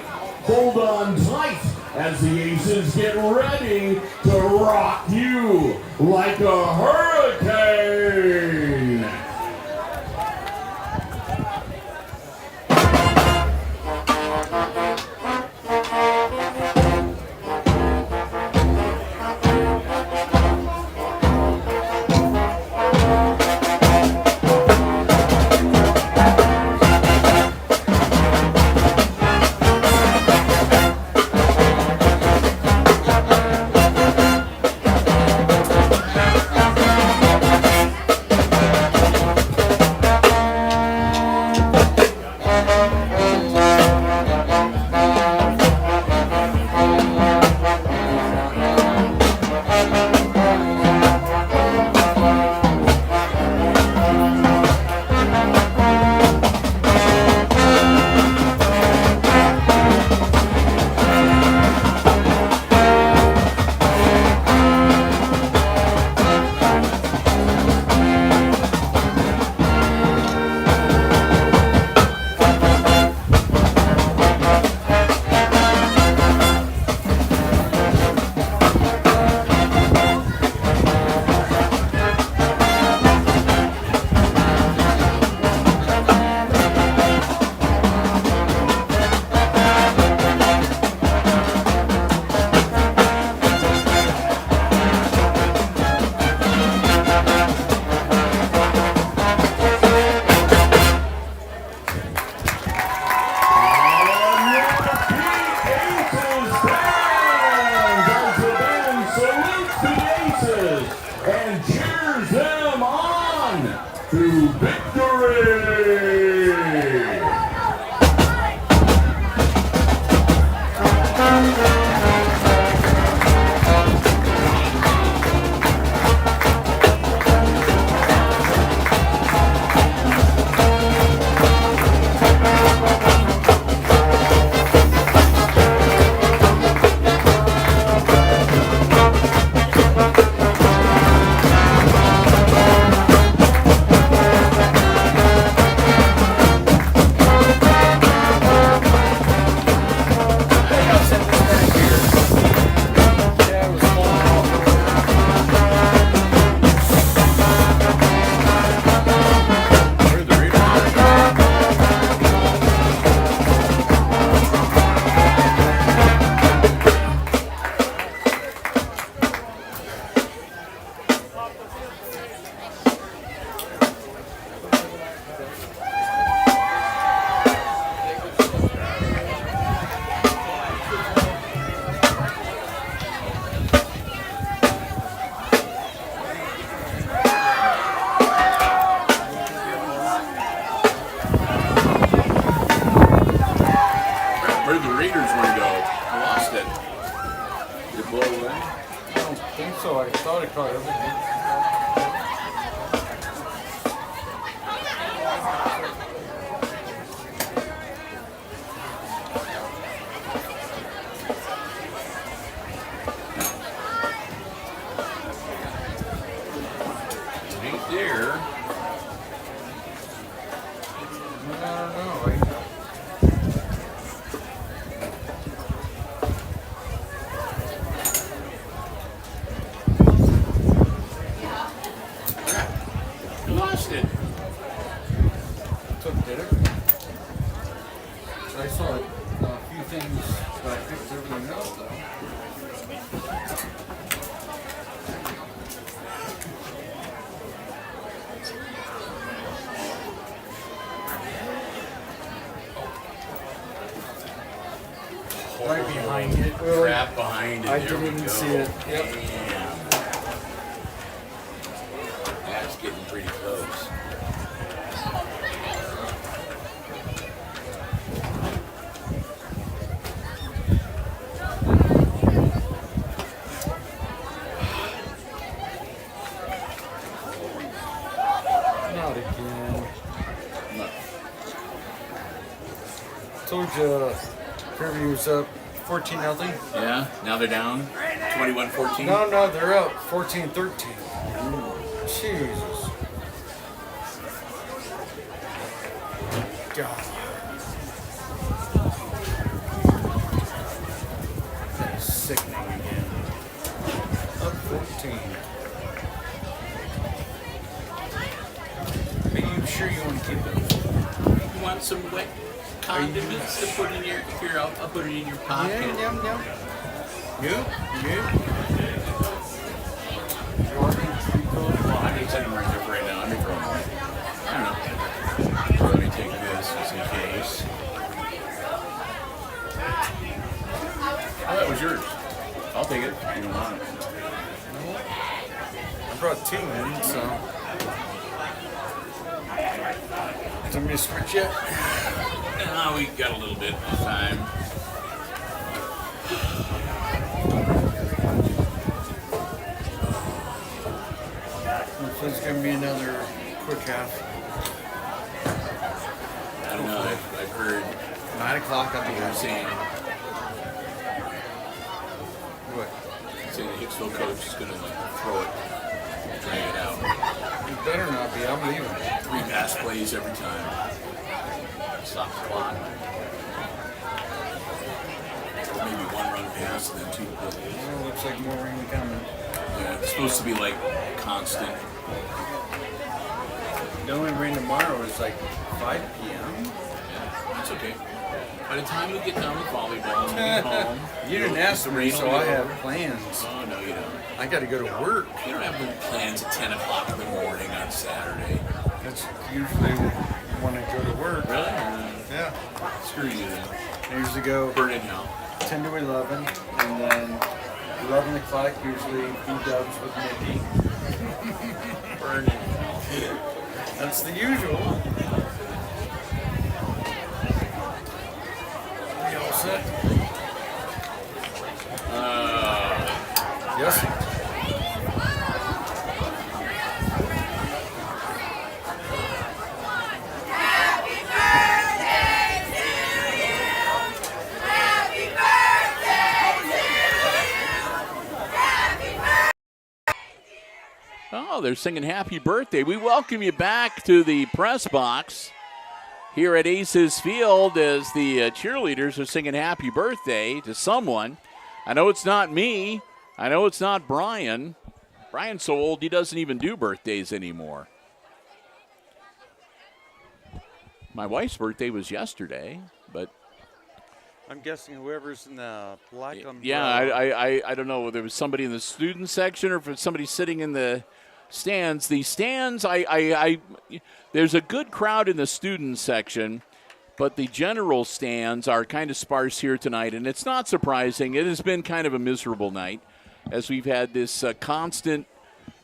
Hold on tight as the Aces get ready to rock you like a hurricane. And cheers them on to victory! Where'd the Raiders one go? I lost it. Did it blow away? I don't think so. I thought it caught everything. It ain't there. I don't know. You lost it. Did it? So I saw a few things, but I picked everything else though. Right behind it. Crap behind it. I There didn't we even go. see it. Yep. Damn. That's getting pretty close. No, out again. Told you Fairview was up 14-0. Yeah, now they're down 21-14. No, they're up 14-13. Jesus. God. That is sickening again. Up 14. Are you sure you want to keep those? You want some wet condiments to put in your, here, I'll put it in your pocket. Yeah. Well, I need something right there right now. Let me throw them away. I don't know. Let me take this just in case. Oh, that was yours. I'll take it. You don't want it. I brought 2 in, so. Somebody switch yet? We got a little bit of time. Hopefully it's going to be another quick half. I don't know. I've heard 9 o'clock I'll be you're here. saying What? the Hicksville coach is going to throw it, drag it out. It better not be. I'm leaving. 3 pass plays every time. Stop the clock. Or maybe 1 run pass and then 2 plays. Well, looks like more rain coming. Yeah, it's supposed to be like constant. The only rain tomorrow is like 5 p.m. Yeah, that's okay. By the time we get done with volleyball and get home, You didn't ask me, so I have plans. Oh, no, you don't. I got to go to work. You don't have any plans at 10 o'clock in the morning on Saturday. That's usually when I go to work. Really? Yeah. Screw you then. I usually go Burn it now. 10 to 11, and then 11 o'clock usually B-dubs with Mickey. Burn it now. That's the usual. You all set? Yes. Oh, they're singing happy birthday. We welcome you back to the press box here at Aces Field as the cheerleaders are singing happy birthday to someone. I know it's not me. I know it's not Brian. Brian's so old he doesn't even do birthdays anymore. My wife's birthday was yesterday, but I'm guessing whoever's in the black umbrella. yeah, I don't know whether it was somebody in the student section or if it's somebody sitting in the stands. The stands, there's a good crowd in the student section, but the general stands are kind of sparse here tonight, and it's not surprising. It has been kind of a miserable night as we've had this constant.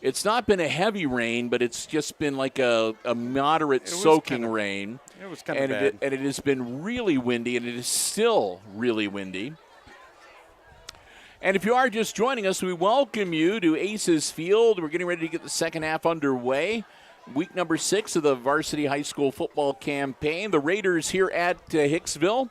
It's not been a heavy rain, but it's just been like a moderate soaking rain. It was kind of bad. And it has been really windy, and it is still really windy. And if you are just joining us, we welcome you to Aces Field. We're getting ready to get the second half underway. Week number 6 of the Varsity High School football campaign. The Raiders here at Hicksville.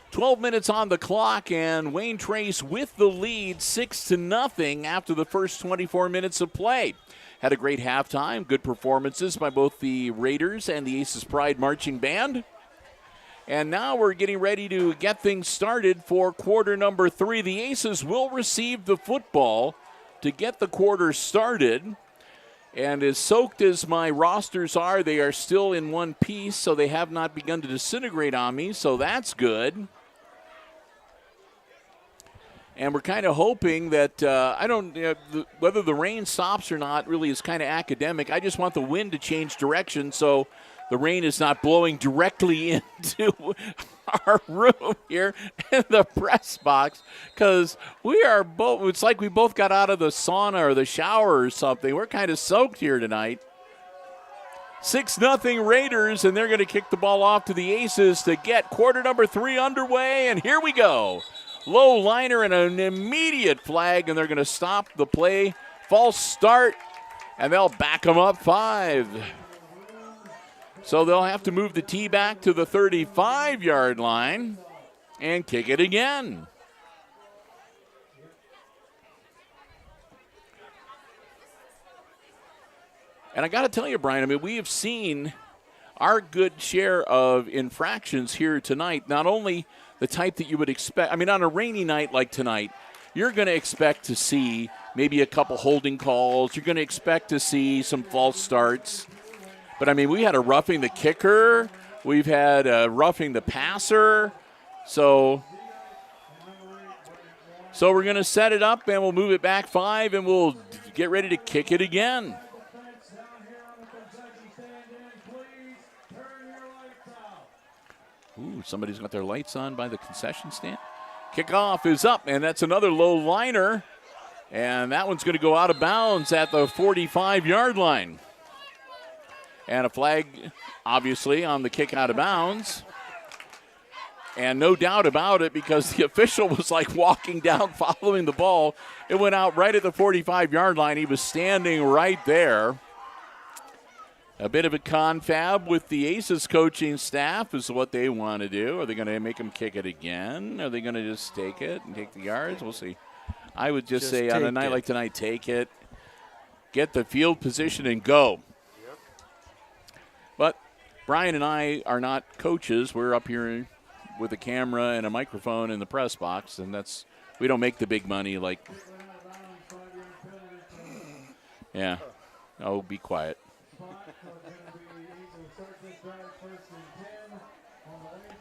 12 minutes on the clock, and Wayne Trace with the lead, 6-0 after the first 24 minutes of play. Had a great halftime. Good performances by both the Raiders and the Aces Pride Marching Band. And now we're getting ready to get things started for quarter number 3. The Aces will receive the football to get the quarter started. And as soaked as my rosters are, they are still in one piece, so they have not begun to disintegrate on me, so that's good. And we're kind of hoping that, whether the rain stops or not really is kind of academic. I just want the wind to change direction so the rain is not blowing directly into our room here in the press box, because we are both, it's like we both got out of the sauna or the shower or something. We're kind of soaked here tonight. 6-0 Raiders, and they're going to kick the ball off to the Aces to get quarter number 3 underway, and here we go. Low liner and an immediate flag, and they're going to stop the play. False start, and they'll back them up 5. So they'll have to move the tee back to the 35-yard line and kick it again. And I got to tell you, Brian, I mean, we have seen our good share of infractions here tonight, not only the type that you would expect. I mean, on a rainy night like tonight, you're going to expect to see maybe a couple holding calls. You're going to expect to see some false starts. But, I mean, we had a roughing the kicker. We've had a roughing the passer. So we're going to set it up, and we'll move it back 5, and we'll get ready to kick it again. Ooh, somebody's got their lights on by the concession stand. Kickoff is up, and that's another low liner. And that one's going to go out of bounds at the 45-yard line. And a flag, obviously, on the kick out of bounds. And no doubt about it, because the official was like walking down following the ball. It went out right at the 45-yard line. He was standing right there. A bit of a confab with the Aces coaching staff is what they want to do. Are they going to make him kick it again? Are they going to just take it and take the yards? We'll see. I would just say on a night like tonight, take it, get the field position, and go. Yep. But Brian and I are not coaches. We're up here with a camera and a microphone in the press box, and we don't make the big money like. Yeah. Oh, be quiet.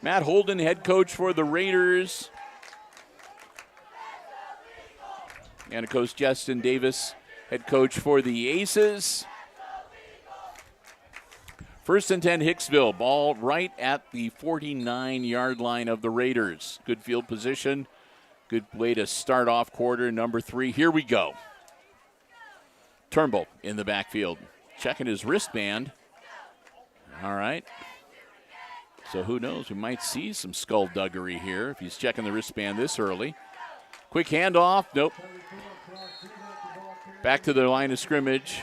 Matt Holden, head coach for the Raiders. And, of course, Justin Davis, head coach for the Aces. 1st and 10, Hicksville. Ball right at the 49-yard line of the Raiders. Good field position. Good way to start off quarter number 3. Here we go. Turnbull in the backfield. Checking his wristband. All right. So who knows? We might see some skullduggery here if he's checking the wristband this early. Quick handoff. Nope. Back to the line of scrimmage.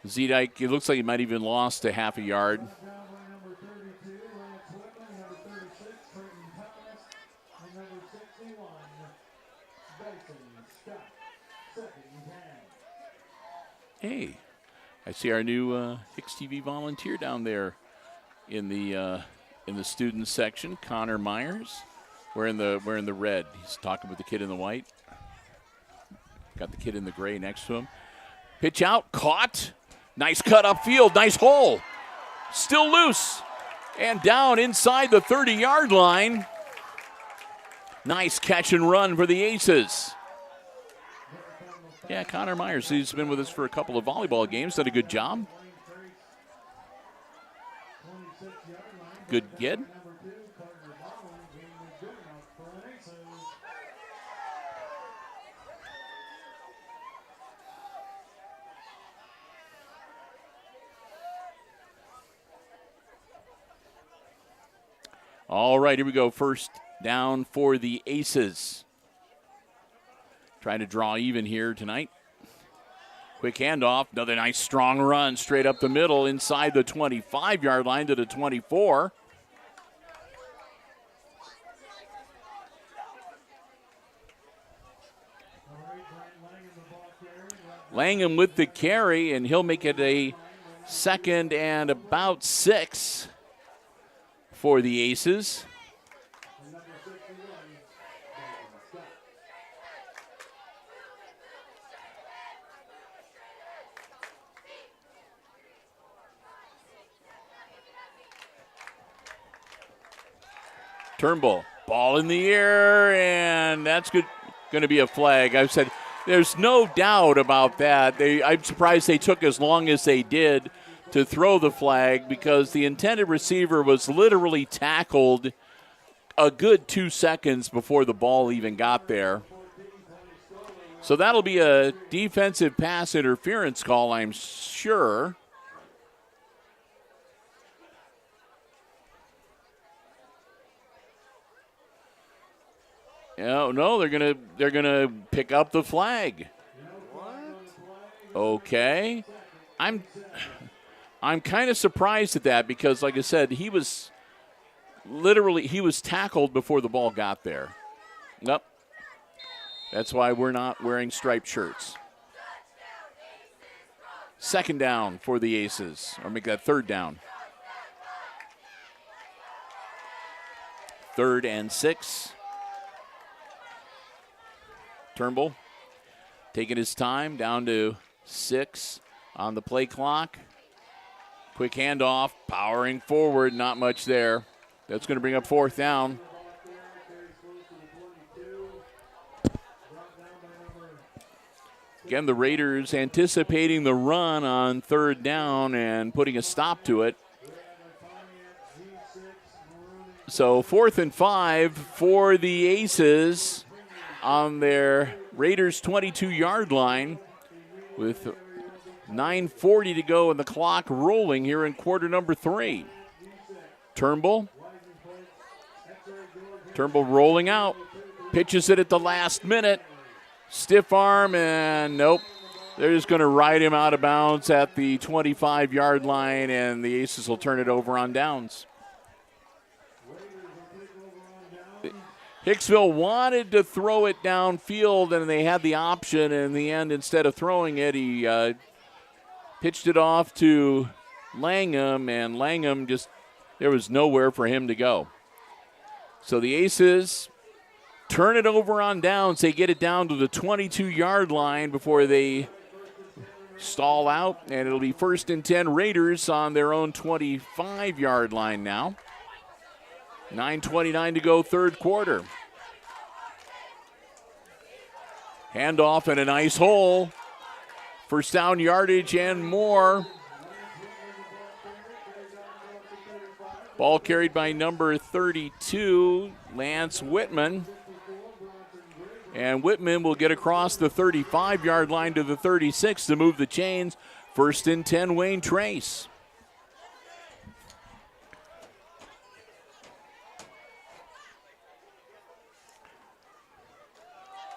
Zedike, it looks like he might even lost a half a yard. Hey, I see our new HIX-TV volunteer down there in the student section. Connor Myers, wearing the red. He's talking with the kid in the white. Got the kid in the gray next to him. Pitch out, caught. Nice cut upfield, nice hole. Still loose and down inside the 30-yard line. Nice catch and run for the Aces. Yeah, Connor Myers, he's been with us for a couple of volleyball games, done a good job. Good kid. All right, here we go. First down for the Aces. Trying to draw even here tonight. Quick handoff. Another nice strong run straight up the middle inside the 25-yard line to the 24. Langham with the carry, and he'll make it a 2nd and about 6 for the Aces. Turnbull, ball in the air, and that's good. Going to be a flag. I've said there's no doubt about that. I'm surprised they took as long as they did to throw the flag, because the intended receiver was literally tackled a good 2 seconds before the ball even got there. So that'll be a defensive pass interference call, I'm sure. No, they're gonna pick up the flag. What? Okay, I'm kind of surprised at that because, like I said, he was tackled before the ball got there. Nope. That's why we're not wearing striped shirts. Second down for the Aces, or make that third down. 3rd and 6. Turnbull taking his time, down to 6 on the play clock. Quick handoff, powering forward, not much there. That's going to bring up 4th down. Again, the Raiders anticipating the run on 3rd down and putting a stop to it. So 4th and 5 for the Aces on their Raiders 22-yard line with 9:40 to go and the clock rolling here in quarter number 3. Turnbull rolling out, pitches it at the last minute. Stiff arm, and nope. They're just going to ride him out of bounds at the 25-yard line, and the Aces will turn it over on downs. Hicksville wanted to throw it downfield, and they had the option. In the end, instead of throwing it, he pitched it off to Langham, and Langham there was nowhere for him to go. So the Aces turn it over on downs. They get it down to the 22-yard line before they stall out, and it'll be 1st and 10 Raiders on their own 25-yard line now. 9:29 to go, 3rd quarter. Handoff and a nice hole. 1st down yardage and more. Ball carried by number 32, Lance Whitman. And Whitman will get across the 35-yard line to the 36 to move the chains. 1st and 10, Wayne Trace.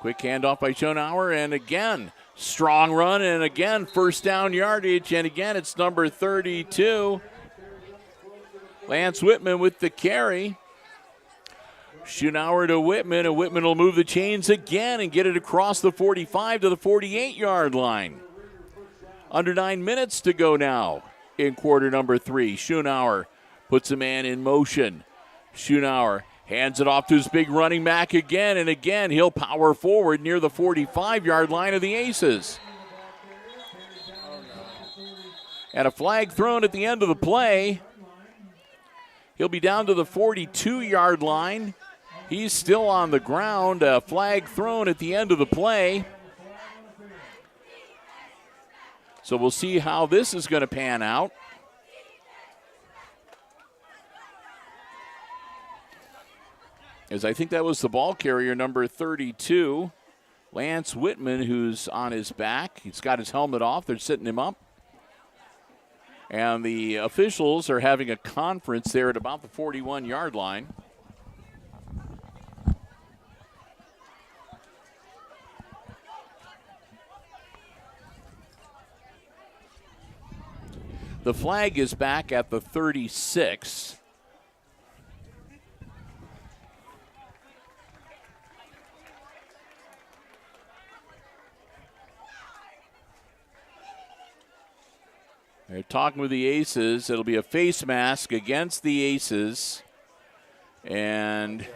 Quick handoff by Schonauer, and again, strong run, and again, 1st down yardage, and again, it's number 32. Lance Whitman with the carry. Schonauer to Whitman, and Whitman will move the chains again and get it across the 45 to the 48-yard line. Under 9 minutes to go now in quarter number 3. Schonauer puts a man in motion. Schonauer hands it off to his big running back again, and again he'll power forward near the 45-yard line of the Aces. And a flag thrown at the end of the play. He'll be down to the 42-yard line. He's still on the ground. A flag thrown at the end of the play. So we'll see how this is going to pan out. As I think that was the ball carrier, number 32, Lance Whitman, who's on his back. He's got his helmet off. They're sitting him up. And the officials are having a conference there at about the 41-yard line. The flag is back at the 36. They're talking with the Aces. It'll be a face mask against the Aces. And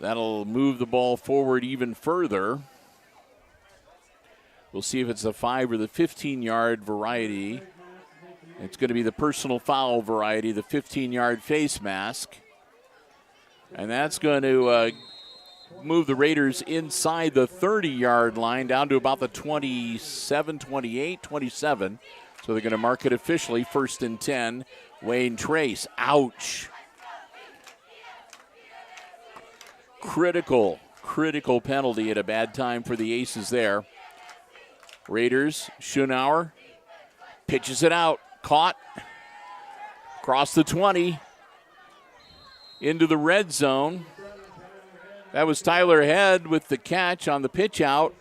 that'll move the ball forward even further. We'll see if it's the 5 or the 15-yard variety. It's going to be the personal foul variety, the 15-yard face mask. And that's going to move the Raiders inside the 30-yard line down to about the 27, 28, 27. So they're going to mark it officially 1st and 10. Wayne Trace, ouch. Critical penalty at a bad time for the Aces there. Raiders, Schonauer pitches it out, caught, across the 20, into the red zone. That was Tyler Head with the catch on the pitch out.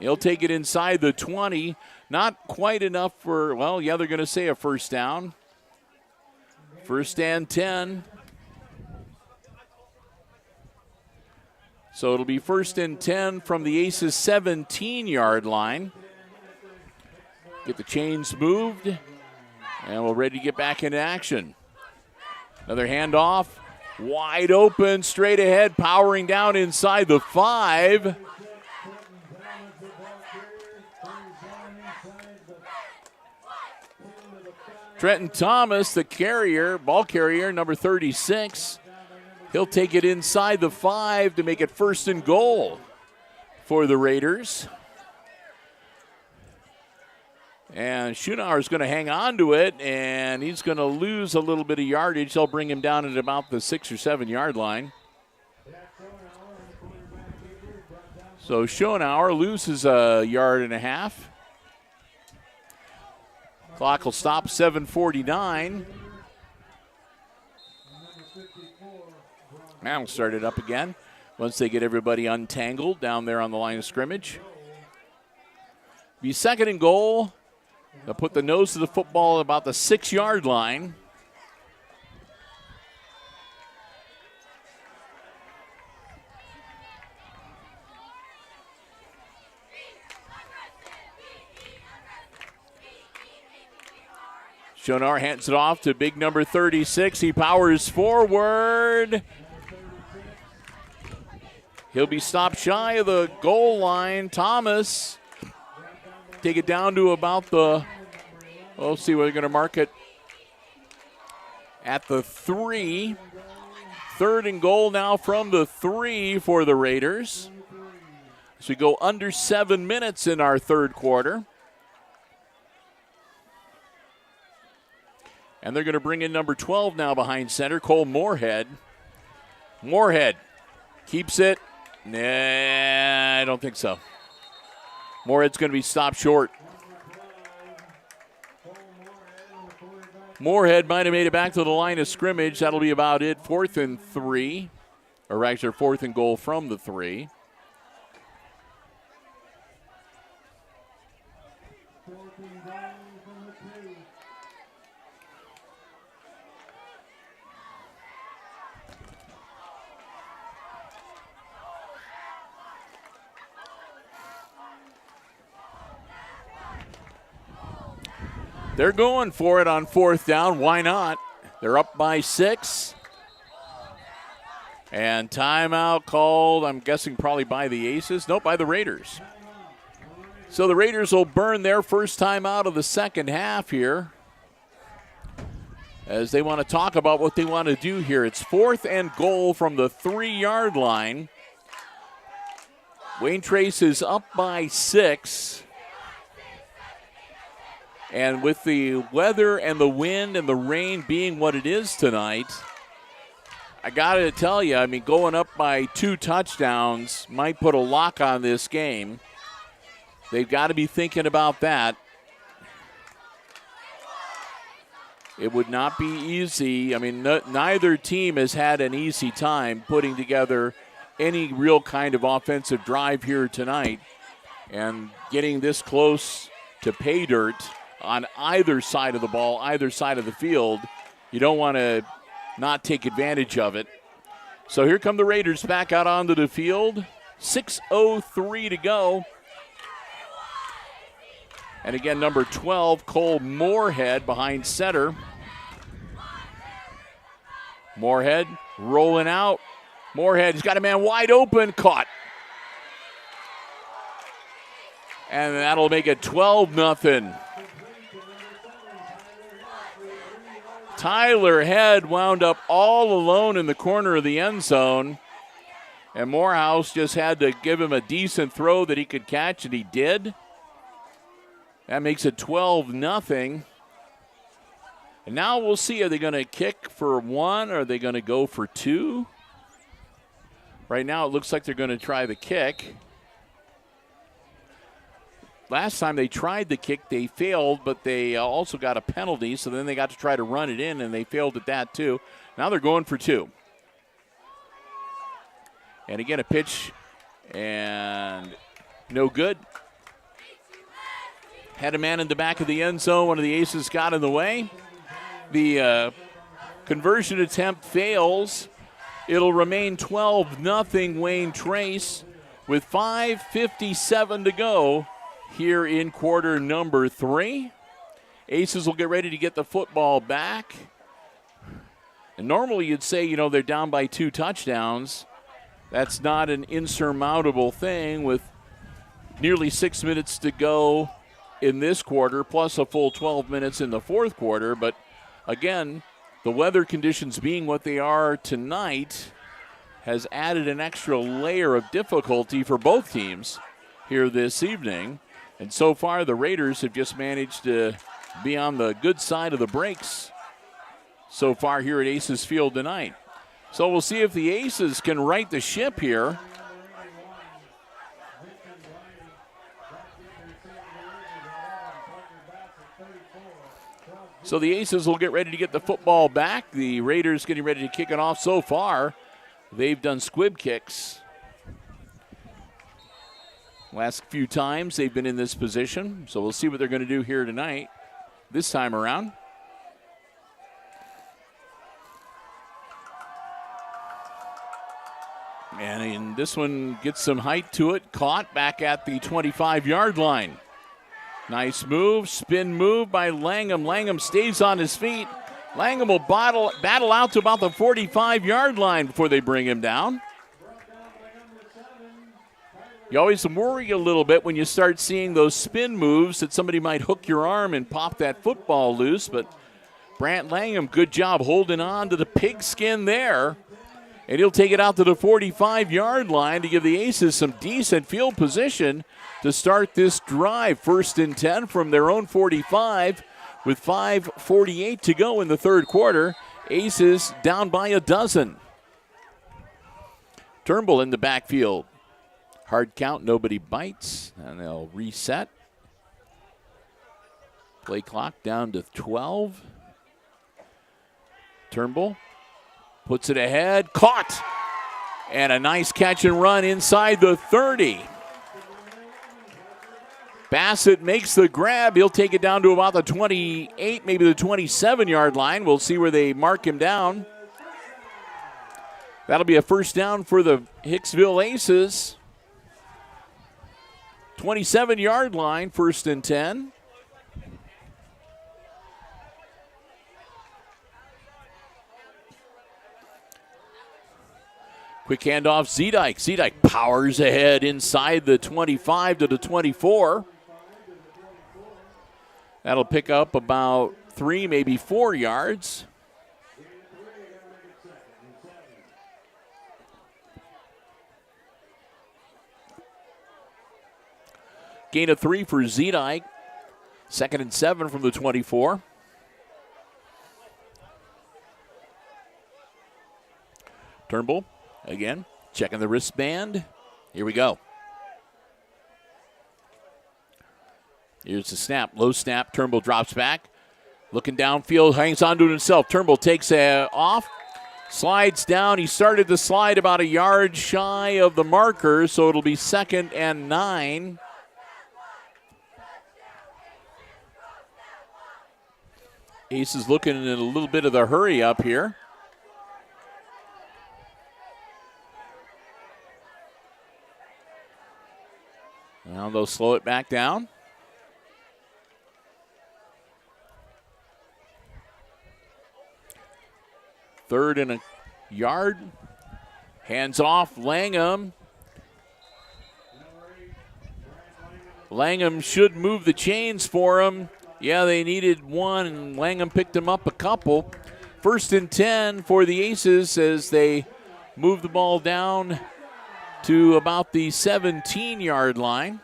He'll take it inside the 20. Not quite enough for, well, yeah, they're going to say a first down. First and 10. So it'll be first and 10 from the Aces 17-yard line. Get the chains moved, and we're ready to get back into action. Another handoff, wide open, straight ahead, powering down inside the 5. Trenton Thomas, the carrier, ball carrier, number 36. He'll take it inside the 5 to make it first and goal for the Raiders. And Schunauer is going to hang on to it, and he's going to lose a little bit of yardage. They'll bring him down at about the 6 or 7 yard line. So Schunauer loses a yard and a half. Clock will stop, 7:49. Now we'll start it up again once they get everybody untangled down there on the line of scrimmage. Be second and goal. They'll put the nose of the football at about the 6 yard line. Schunauer hands it off to big number 36. He powers forward. He'll be stopped shy of the goal line. Thomas, take it down to about the, we'll see where they're going to mark it, at the 3. Third and goal now from the 3 for the Raiders. As we go under 7 minutes in our third quarter. And they're going to bring in number 12 now behind center, Cole Moorhead. Moorhead keeps it. Nah, I don't think so. Moorhead's going to be stopped short. Moorhead might have made it back to the line of scrimmage. That'll be about it. 4th and 3. Or actually 4th and goal from the 3. They're going for it on 4th down. Why not? They're up by 6. And timeout called, I'm guessing probably by the Aces. Nope, by the Raiders. So the Raiders will burn their first timeout of the second half here, as they want to talk about what they want to do here. It's 4th and goal from the 3 yard line. Wayne Trace is up by 6. And with the weather and the wind and the rain being what it is tonight, I got to tell you, I mean, going up by 2 touchdowns might put a lock on this game. They've got to be thinking about that. It would not be easy. I mean, neither team has had an easy time putting together any real kind of offensive drive here tonight. And getting this close to pay dirt on either side of the ball, either side of the field, you don't want to not take advantage of it. So here come the Raiders back out onto the field. 6:03 to go. And again, number 12, Cole Moorhead behind center. Moorhead rolling out. Moorhead, he's got a man wide open, caught. And that'll make it 12-0. Tyler Head wound up all alone in the corner of the end zone, and Morehouse just had to give him a decent throw that he could catch, and he did. That makes it 12-0. And now we'll see, are they going to kick for 1 or are they going to go for 2? Right now it looks like they're going to try the kick. Last time they tried the kick, they failed, but they also got a penalty, so then they got to try to run it in, and they failed at that too. Now they're going for 2. And again, a pitch, and no good. Had a man in the back of the end zone. One of the Aces got in the way. The conversion attempt fails. It'll remain 12-0 Wayne Trace with 5:57 to go here in quarter number 3. Aces will get ready to get the football back. And normally you'd say, they're down by 2 touchdowns. That's not an insurmountable thing with nearly 6 minutes to go in this quarter, plus a full 12 minutes in the fourth quarter. But again, the weather conditions being what they are tonight has added an extra layer of difficulty for both teams here this evening. And so far, the Raiders have just managed to be on the good side of the breaks so far here at Aces Field tonight. So we'll see if the Aces can right the ship here. So the Aces will get ready to get the football back. The Raiders getting ready to kick it off. So far, they've done squib kicks. Last few times they've been in this position. So we'll see what they're going to do here tonight, this time around. And this one gets some height to it. Caught back at the 25-yard line. Nice move, spin move by Langham. Langham stays on his feet. Langham will battle out to about the 45-yard line before they bring him down. You always worry a little bit when you start seeing those spin moves that somebody might hook your arm and pop that football loose, but Brant Langham, good job holding on to the pigskin there. And he'll take it out to the 45-yard line to give the Aces some decent field position to start this drive. 1st and 10 from their own 45 with 5:48 to go in the third quarter. Aces down by a dozen. Turnbull in the backfield. Hard count, nobody bites, and they'll reset. Play clock down to 12. Turnbull puts it ahead, caught, and a nice catch and run inside the 30. Bassett makes the grab. He'll take it down to about the 28, maybe the 27-yard line. We'll see where they mark him down. That'll be a first down for the Hicksville Aces. 27-yard line, 1st and 10. Quick handoff, Zedike. Zedike powers ahead inside the 25 to the 24. That'll pick up about 3, maybe 4 yards. Gain of 3 for Zedike. 2nd and 7 from the 24. Turnbull again, checking the wristband. Here we go. Here's the snap, low snap. Turnbull drops back. Looking downfield, hangs on to it himself. Turnbull takes off, slides down. He started the slide about a yard shy of the marker, so it'll be 2nd and 9. Ace is looking in a little bit of the hurry up here. Now they'll slow it back down. Third and a yard. Hands off Langham. Langham should move the chains for him. Yeah, they needed one, and Langham picked him up a couple. 1st and 10 for the Aces as they move the ball down to about the 17-yard line.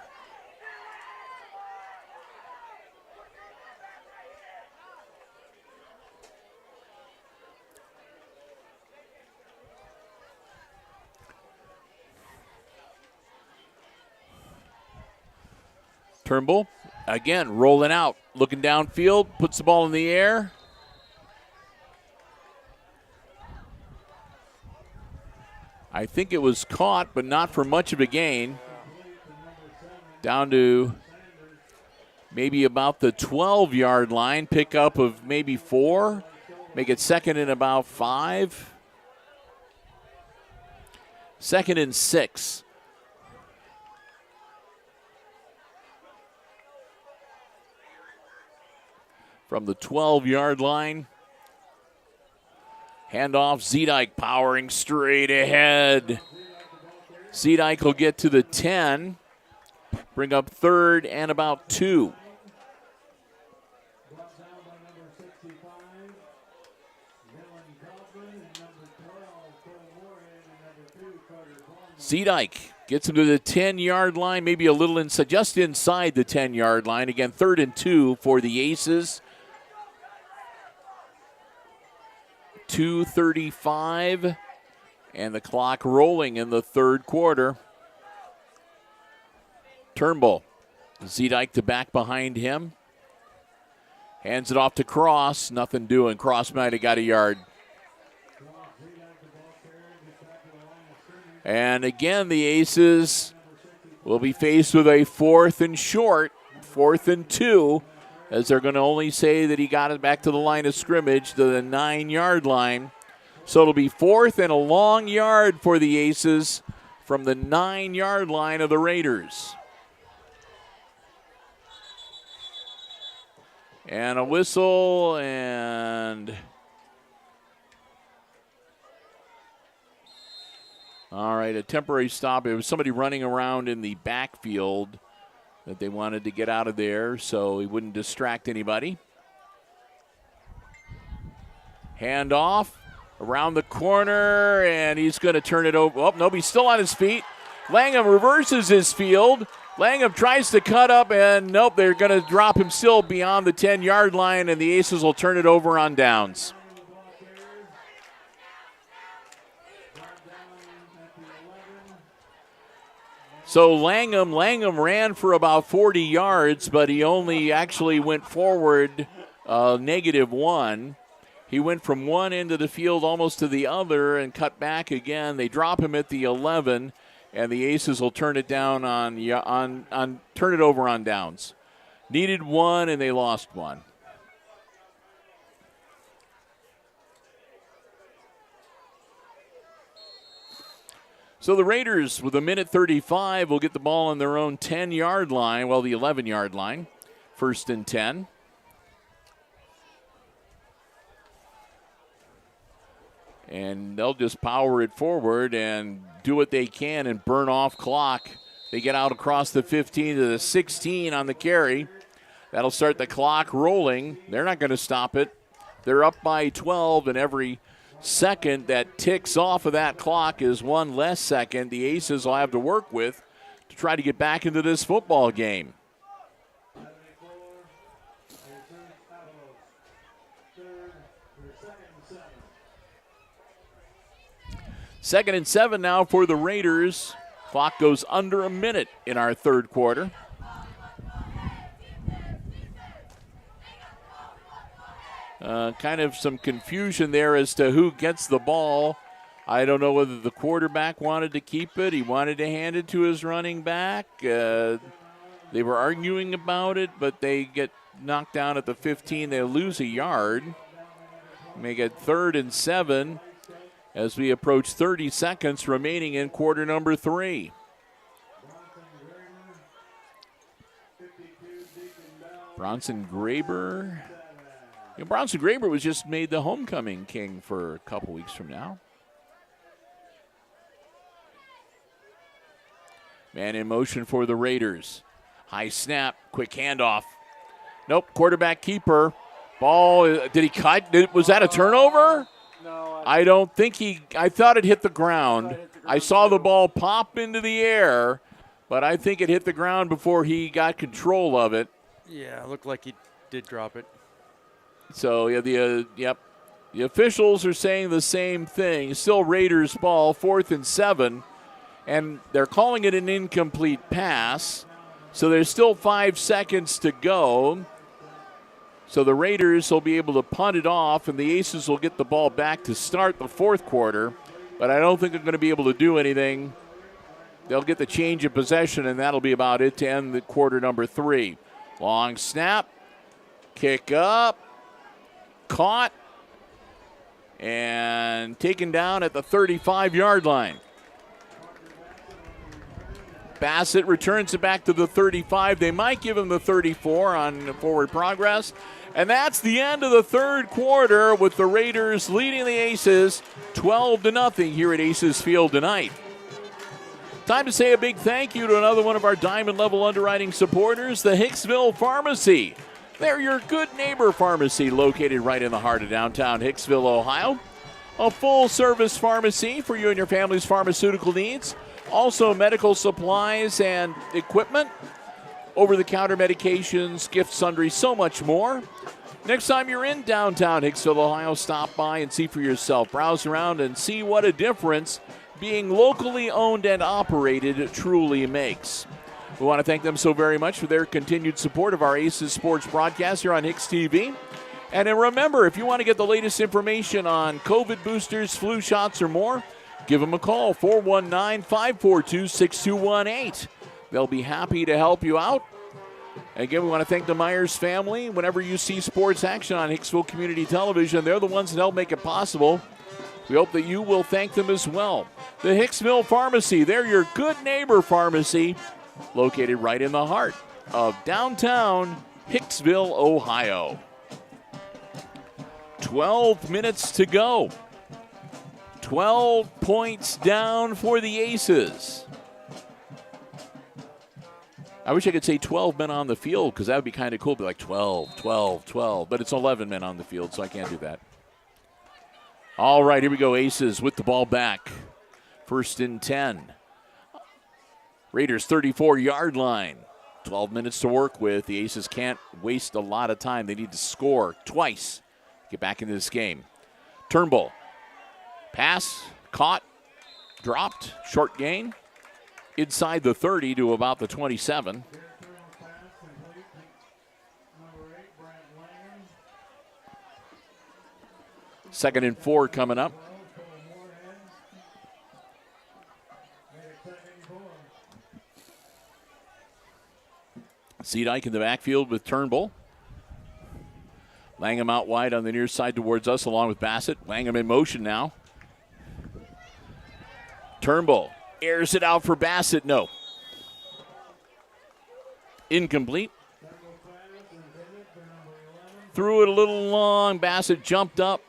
Turnbull, again, rolling out, looking downfield, puts the ball in the air. I think it was caught, but not for much of a gain. Down to maybe about the 12-yard line, pickup of maybe 4, make it 2nd and about 5. 2nd and 6. From the 12-yard line. Handoff, Zedike powering straight ahead. Zedike will get to the 10. Bring up 3rd and about 2. Zedike gets him to the 10-yard line, maybe a little inside, just inside the 10-yard line. Again, 3rd and 2 for the Aces. 2:35, and the clock rolling in the 3rd quarter. Turnbull, Zedike to back behind him. Hands it off to Cross, nothing doing. Cross might have got a yard. And again, the Aces will be faced with a 4th and short, 4th and 2, as they're going to only say that he got it back to the line of scrimmage, to the 9-yard line. So it'll be 4th and a long yard for the Aces from the 9-yard line of the Raiders. And a whistle, and all right, a temporary stop. It was somebody running around in the backfield that they wanted to get out of there so he wouldn't distract anybody. Hand off around the corner, and he's going to turn it over. Oh, no, he's still on his feet. Langham reverses his field. Langham tries to cut up, and nope, they're going to drop him still beyond the 10-yard line, and the Aces will turn it over on downs. So Langham ran for about 40 yards, but he only actually went forward -1. He went from one end of the field almost to the other and cut back again. They drop him at the 11, and the Aces will turn it down turn it over on downs. Needed 1, and they lost 1. So the Raiders, with 1:35, will get the ball on their own 10-yard line, the 11-yard line, 1st and 10. And they'll just power it forward and do what they can and burn off clock. They get out across the 15 to the 16 on the carry. That'll start the clock rolling. They're not going to stop it. They're up by 12, and every second that ticks off of that clock is one less second the Aces will have to work with to try to get back into this football game. Second and 7 now for the Raiders. Clock goes under a minute in our 3rd quarter. Kind of some confusion there as to who gets the ball. I don't know whether the quarterback wanted to keep it. He wanted to hand it to his running back. They were arguing about it, but they get knocked down at the 15. They lose a yard. Make it 3rd and 7 as we approach 30 seconds remaining in quarter number 3. Bronson Graber. Bronson Graber was just made the homecoming king for a couple weeks from now. Man in motion for the Raiders. High snap, quick handoff. Nope, quarterback keeper. Ball, did he cut? Was that a turnover? No. I don't think I thought it hit the ground. I saw the ball pop into the air, but I think it hit the ground before he got control of it. Yeah, it looked like he did drop it. So, the officials are saying the same thing. Still Raiders ball, 4th and 7, and they're calling it an incomplete pass. So there's still 5 seconds to go. So the Raiders will be able to punt it off, and the Aces will get the ball back to start the 4th quarter. But I don't think they're going to be able to do anything. They'll get the change of possession, and that'll be about it to end the quarter number 3. Long snap. Kick up. Caught. And taken down at the 35-yard line. Bassett returns it back to the 35. They might give him the 34 on forward progress. And that's the end of the third quarter with the Raiders leading the Aces 12-0 here at Aces Field tonight. Time to say a big thank you to another one of our Diamond Level underwriting supporters, the Hicksville Pharmacy. They're your good neighbor pharmacy located right in the heart of downtown Hicksville, Ohio. A full-service pharmacy for you and your family's pharmaceutical needs. Also medical supplies and equipment, over-the-counter medications, gift sundries, so much more. Next time you're in downtown Hicksville, Ohio, stop by and see for yourself. Browse around and see what a difference being locally owned and operated truly makes. We want to thank them so very much for their continued support of our Aces Sports broadcast here on HIX-TV. And then remember, if you want to get the latest information on COVID boosters, flu shots, or more, give them a call, 419-542-6218. They'll be happy to help you out. Again, we want to thank the Myers family. Whenever you see sports action on Hicksville Community Television, they're the ones that help make it possible. We hope that you will thank them as well. The Hicksville Pharmacy, they're your good neighbor pharmacy, located right in the heart of downtown Hicksville, Ohio. 12 minutes to go. 12 points down for the Aces. I wish I could say 12 men on the field because that would be kind of cool. Be like 12, 12, 12. But it's 11 men on the field, so I can't do that. All right, here we go. Aces with the ball back. 1st and 10. Raiders 34-yard line. 12 minutes to work with. The Aces can't waste a lot of time. They need to score twice. Get back into this game. Turnbull. Pass. Caught. Dropped. Short gain. Inside the 30 to about the 27. Second and 4 coming up. Seedike in the backfield with Turnbull. Langham out wide on the near side towards us along with Bassett. Langham in motion now. Turnbull airs it out for Bassett. No. Incomplete. Threw it a little long. Bassett jumped up.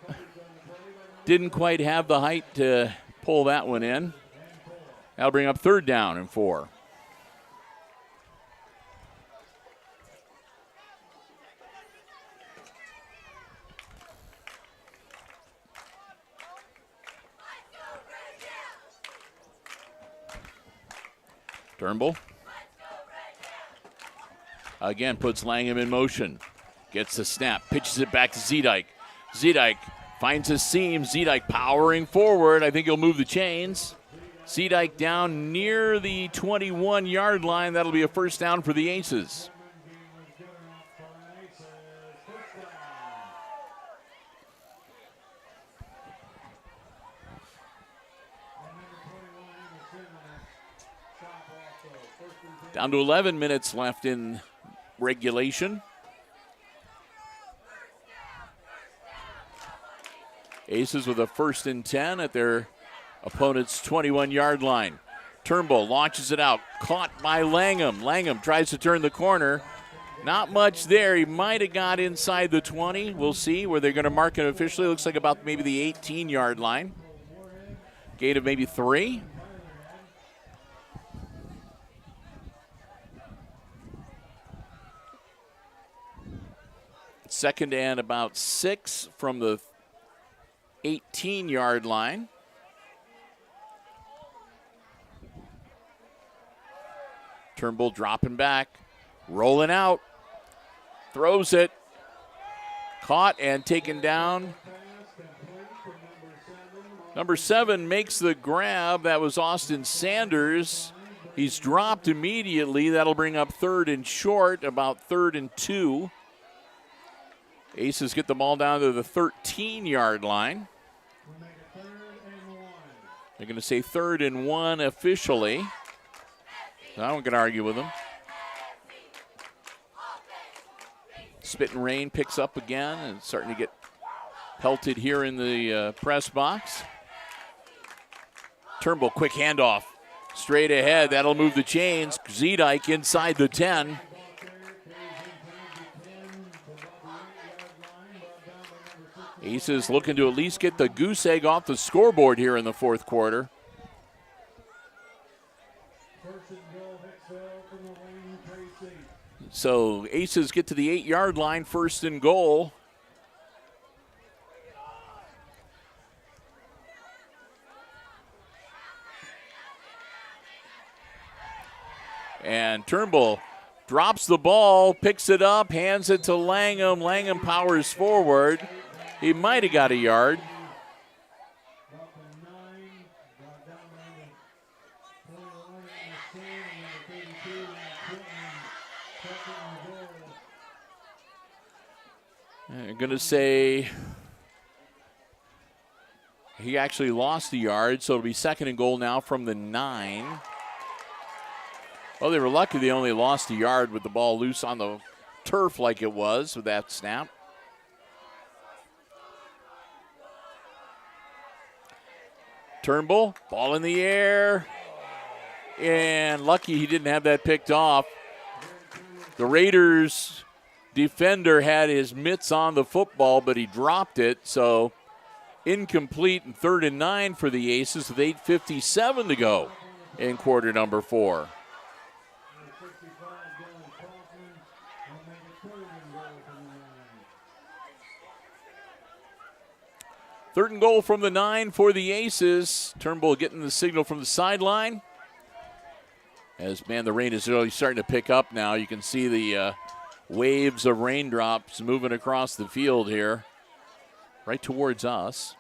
Didn't quite have the height to pull that one in. That'll bring up 3rd down and 4. Turnbull. Again, puts Langham in motion. Gets the snap. Pitches it back to Zedyke. Zedyke finds his seam. Zedyke powering forward. I think he'll move the chains. Zedyke down near the 21-yard line. That'll be a 1st down for the Aces. Down to 11 minutes left in regulation. Aces with a 1st and 10 at their opponent's 21-yard line. Turnbull launches it out. Caught by Langham. Langham tries to turn the corner. Not much there. He might have got inside the 20. We'll see where they're going to mark it officially. Looks like about maybe the 18-yard line. Gain of maybe 3. Second and about 6 from the 18-yard line. Turnbull dropping back, rolling out, throws it, caught and taken down. Number 7 makes the grab. That was Austin Sanders. He's dropped immediately. That'll bring up 3rd and short, about 3rd and 2. Aces get the ball down to the 13-yard line. They're going to say 3rd and 1 officially. I'm not going to argue with them. Spitting rain picks up again and starting to get pelted here in the press box. Turnbull, quick handoff. Straight ahead, that'll move the chains. Zedike inside the 10. Aces looking to at least get the goose egg off the scoreboard here in the fourth quarter. So Aces get to the 8-yard line, first and goal. And Turnbull drops the ball, picks it up, hands it to Langham. Langham powers forward. He might have got a yard. I'm going to say he actually lost the yard, so it'll be second and goal now from the 9. Well, they were lucky they only lost a yard with the ball loose on the turf like it was with that snap. Turnbull, ball in the air. And lucky he didn't have that picked off. The Raiders defender had his mitts on the football, but he dropped it. So incomplete and 3rd and 9 for the Aces with 8:57 to go in quarter number 4. Third and goal from the 9 for the Aces. Turnbull getting the signal from the sideline. As, man, the rain is really starting to pick up now. You can see the waves of raindrops moving across the field here, right towards us.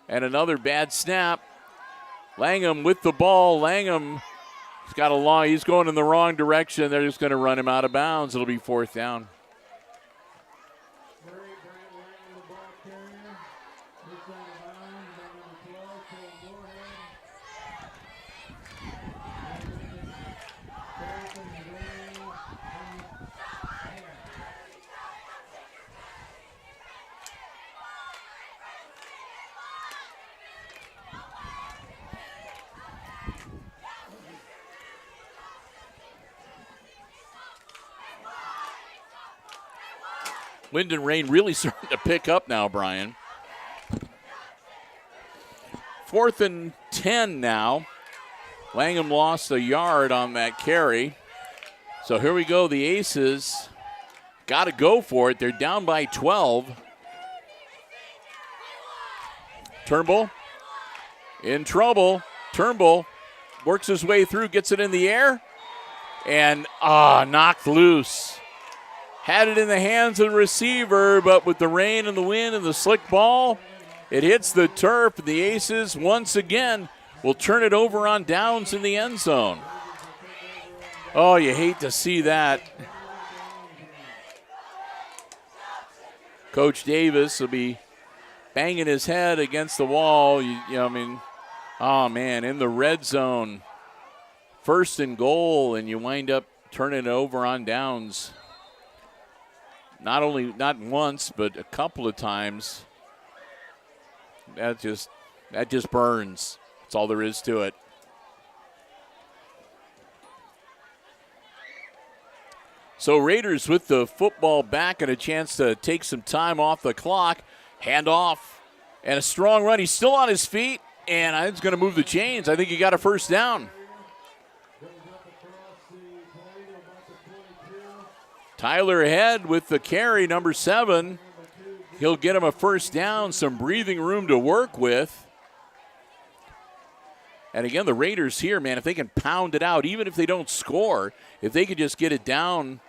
And another bad snap. Langham with the ball. Langham, he's going in the wrong direction. They're just going to run him out of bounds. It'll be 4th down. Wind and rain really starting to pick up now, Brian. 4th and 10 now. Langham lost a yard on that carry. So here we go. The Aces got to go for it. They're down by 12. Turnbull in trouble. Turnbull works his way through, gets it in the air, and knocked loose. Had it in the hands of the receiver, but with the rain and the wind and the slick ball, it hits the turf. The Aces, once again, will turn it over on downs in the end zone. Oh, you hate to see that. Coach Davis will be banging his head against the wall. Oh, man, in the red zone, 1st and goal, and you wind up turning it over on downs. Not once, but a couple of times. That just burns. That's all there is to it. So Raiders with the football back and a chance to take some time off the clock. Hand off and a strong run. He's still on his feet, and it's going to move the chains. I think he got a 1st down. Tyler Head with the carry, number 7. He'll get him a 1st down, some breathing room to work with. And again, the Raiders here, man, if they can pound it out, even if they don't score, if they could just get it down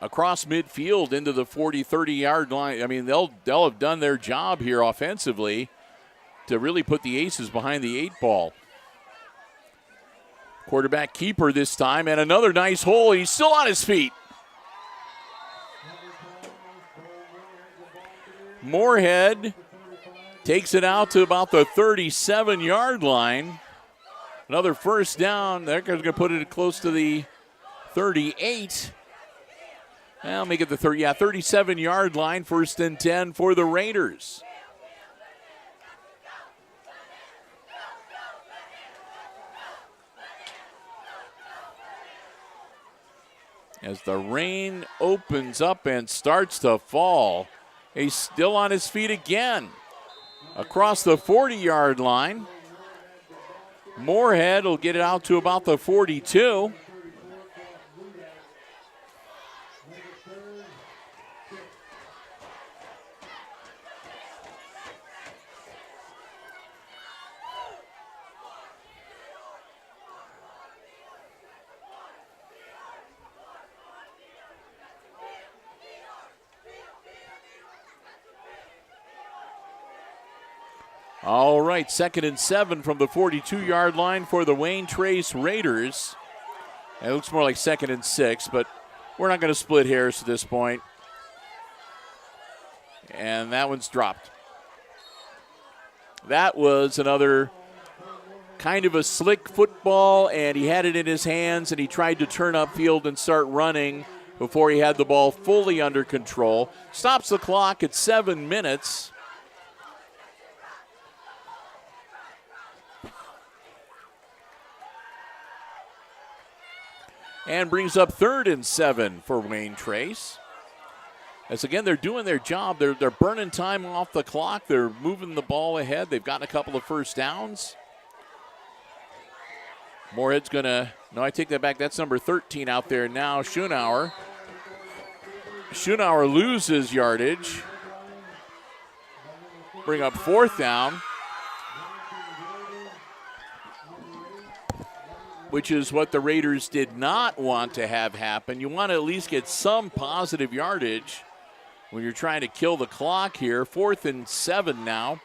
across midfield into the 40, 30-yard line, I mean, they'll have done their job here offensively to really put the Aces behind the 8 ball. Quarterback keeper this time, and another nice hole. He's still on his feet. Moorhead takes it out to about the 37-yard line. Another 1st down. They're going to put it close to the 38. Well, make it the 37-yard line, 1st and 10 for the Raiders. As the rain opens up and starts to fall, he's still on his feet again. Across the 40-yard line. Moorhead will get it out to about the 42. All right, 2nd and 7 from the 42-yard line for the Wayne Trace Raiders. It looks more like 2nd and 6, but we're not going to split hairs at this point. And that one's dropped. That was another kind of a slick football, and he had it in his hands, and he tried to turn upfield and start running before he had the ball fully under control. Stops the clock at 7 minutes. And brings up 3rd and 7 for Wayne Trace. As again, they're doing their job. They're burning time off the clock. They're moving the ball ahead. They've gotten a couple of first downs. Moorhead's going to, no, I take that back. That's number 13 out there now, Schunauer. Schunauer loses yardage. Bring up 4th down, which is what the Raiders did not want to have happen. You want to at least get some positive yardage when you're trying to kill the clock here. 4th and 7 now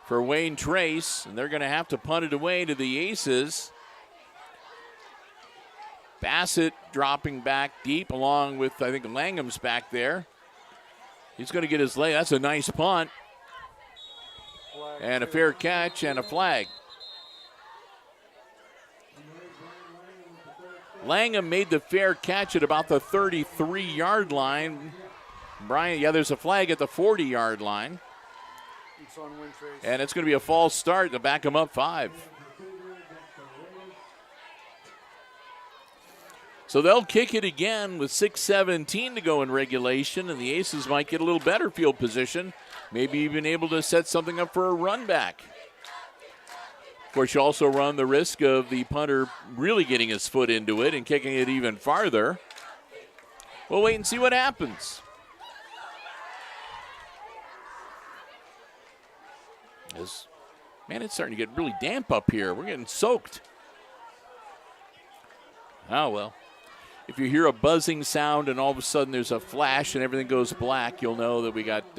for Wayne Trace, and they're going to have to punt it away to the Aces. Bassett dropping back deep along with, I think, Langham's back there. He's going to get his leg. That's a nice punt. And a fair catch and a flag. Langham made the fair catch at about the 33-yard line. Brian, yeah, there's a flag at the 40-yard line. And it's going to be a false start to back him up 5. So they'll kick it again with 6:17 to go in regulation, and the Aces might get a little better field position, maybe even able to set something up for a run back. Of course, you also run the risk of the punter really getting his foot into it and kicking it even farther. We'll wait and see what happens. Man, it's starting to get really damp up here. We're getting soaked. Oh, well. If you hear a buzzing sound and all of a sudden there's a flash and everything goes black, you'll know that we got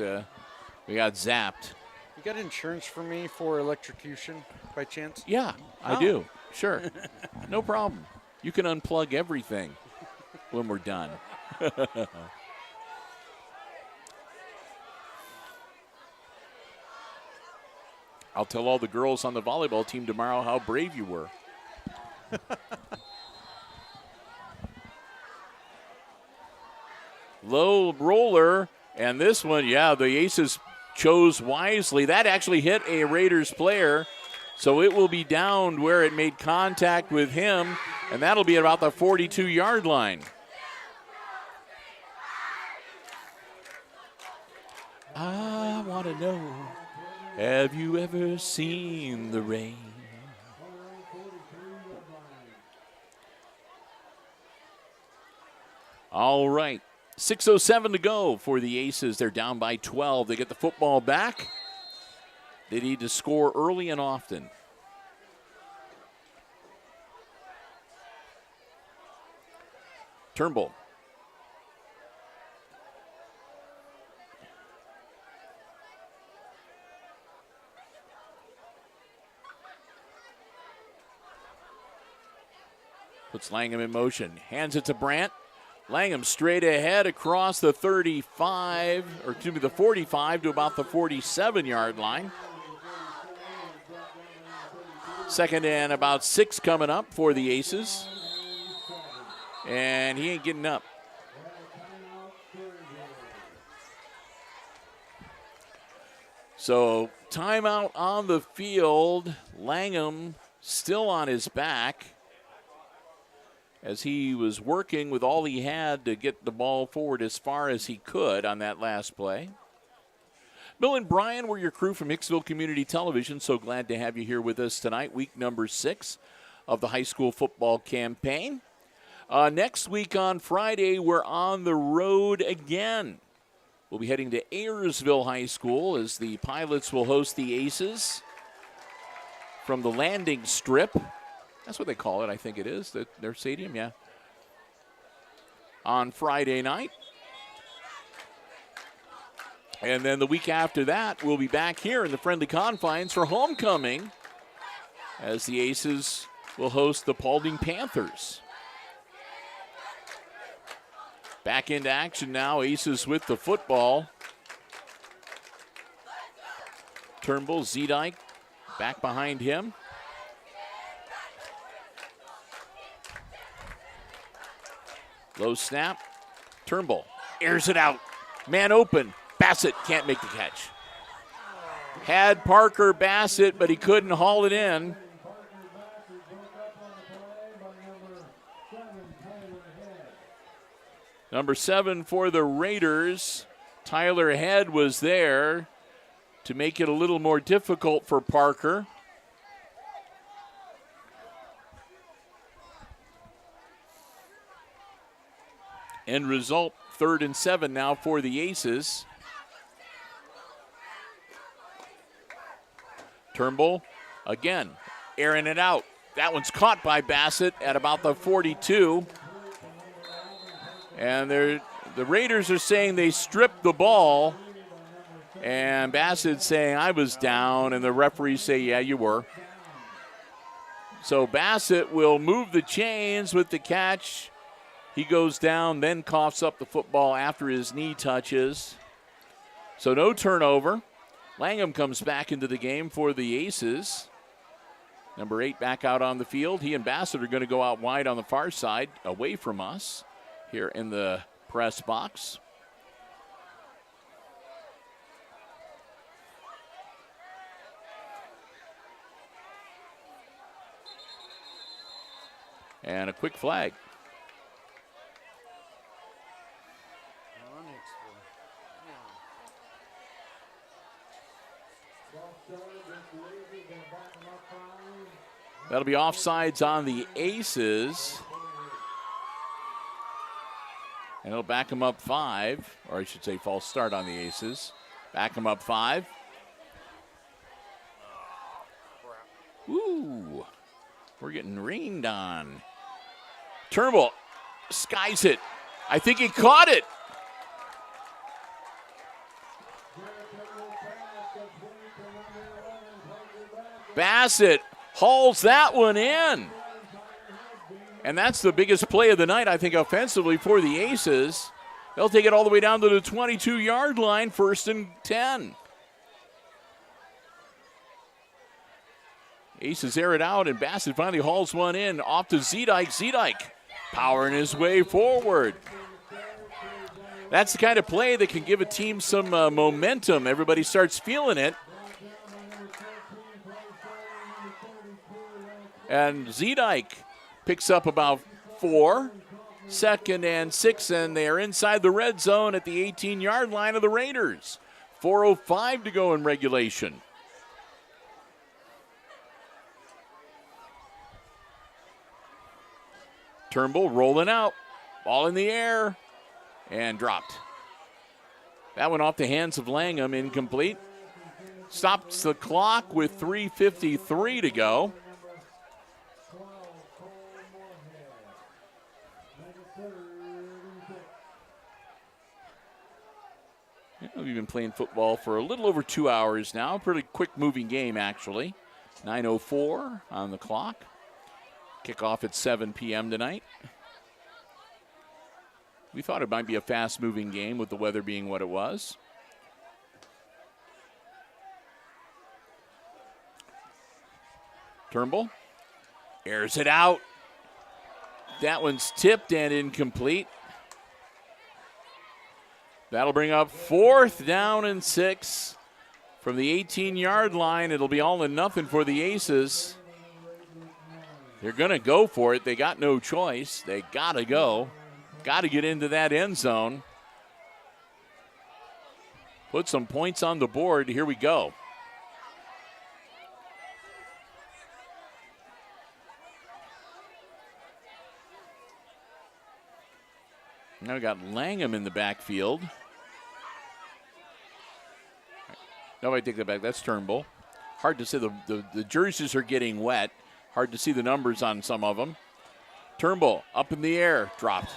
zapped. You got insurance for me for electrocution by chance? Yeah, I do. Sure. No problem. You can unplug everything when we're done. I'll tell all the girls on the volleyball team tomorrow how brave you were. Low roller, and this one, yeah, the Aces chose wisely. That actually hit a Raiders player, so it will be downed where it made contact with him, and that'll be about the 42-yard line. I want to know, have you ever seen the rain? All right. 6:07 to go for the Aces. They're down by 12. They get the football back. They need to score early and often. Turnbull. Puts Langham in motion. Hands it to Brandt. Langham straight ahead across the 35, or excuse me, the 45 to about the 47-yard line. 2nd and about 6 coming up for the Aces. And he ain't getting up. So timeout on the field. Langham still on his back as he was working with all he had to get the ball forward as far as he could on that last play. Bill and Brian, we're your crew from Hicksville Community Television. So glad to have you here with us tonight, week number 6 of the high school football campaign. Next week on Friday, we're on the road again. We'll be heading to Ayersville High School as the Pilots will host the Aces from the landing strip. That's what they call it, I think it is, their stadium, yeah. On Friday night. And then the week after that, we'll be back here in the friendly confines for homecoming as the Aces will host the Paulding Panthers. Back into action now, Aces with the football. Turnbull, Zedike back behind him. Low snap. Turnbull airs it out. Man open. Bassett can't make the catch. Had Parker Bassett, but he couldn't haul it in. Number 7 for the Raiders. Tyler Head was there to make it a little more difficult for Parker. End result, 3rd and 7 now for the Aces. Turnbull again, airing it out. That one's caught by Bassett at about the 42. And the Raiders are saying they stripped the ball. And Bassett's saying, I was down. And the referees say, yeah, you were. So Bassett will move the chains with the catch. He goes down, then coughs up the football after his knee touches. So no turnover. Langham comes back into the game for the Aces. Number 8 back out on the field. He and Bassett are going to go out wide on the far side, away from us here in the press box. And a quick flag. That'll be offsides on the Aces. And it'll back them up 5, or I should say false start on the Aces. Back them up 5. Ooh, we're getting rained on. Turnbull skies it. I think he caught it. Bassett hauls that one in. And that's the biggest play of the night, I think, offensively for the Aces. They'll take it all the way down to the 22-yard line, 1st and 10. Aces air it out, and Bassett finally hauls one in. Off to Zedike. Zedike powering his way forward. That's the kind of play that can give a team some momentum. Everybody starts feeling it. And Zedike picks up about 4. 2nd and 6, and they are inside the red zone at the 18-yard line of the Raiders. 4:05 to go in regulation. Turnbull rolling out. Ball in the air and dropped. That went off the hands of Langham, incomplete. Stops the clock with 3:53 to go. We've been playing football for a little over 2 hours now. Pretty quick moving game, actually. 9:04 on the clock. Kickoff at 7 p.m. tonight. We thought it might be a fast-moving game with the weather being what it was. Turnbull airs it out. That one's tipped and incomplete. That'll bring up 4th down and 6 From the 18-yard line, it'll be all or nothing for the Aces. They're going to go for it. They got no choice. They got to go. Got to get into that end zone. Put some points on the board. Here we go. Now we got Langham in the backfield. No, I take that back. That's Turnbull. Hard to see. The jerseys are getting wet. Hard to see the numbers on some of them. Turnbull up in the air. Dropped.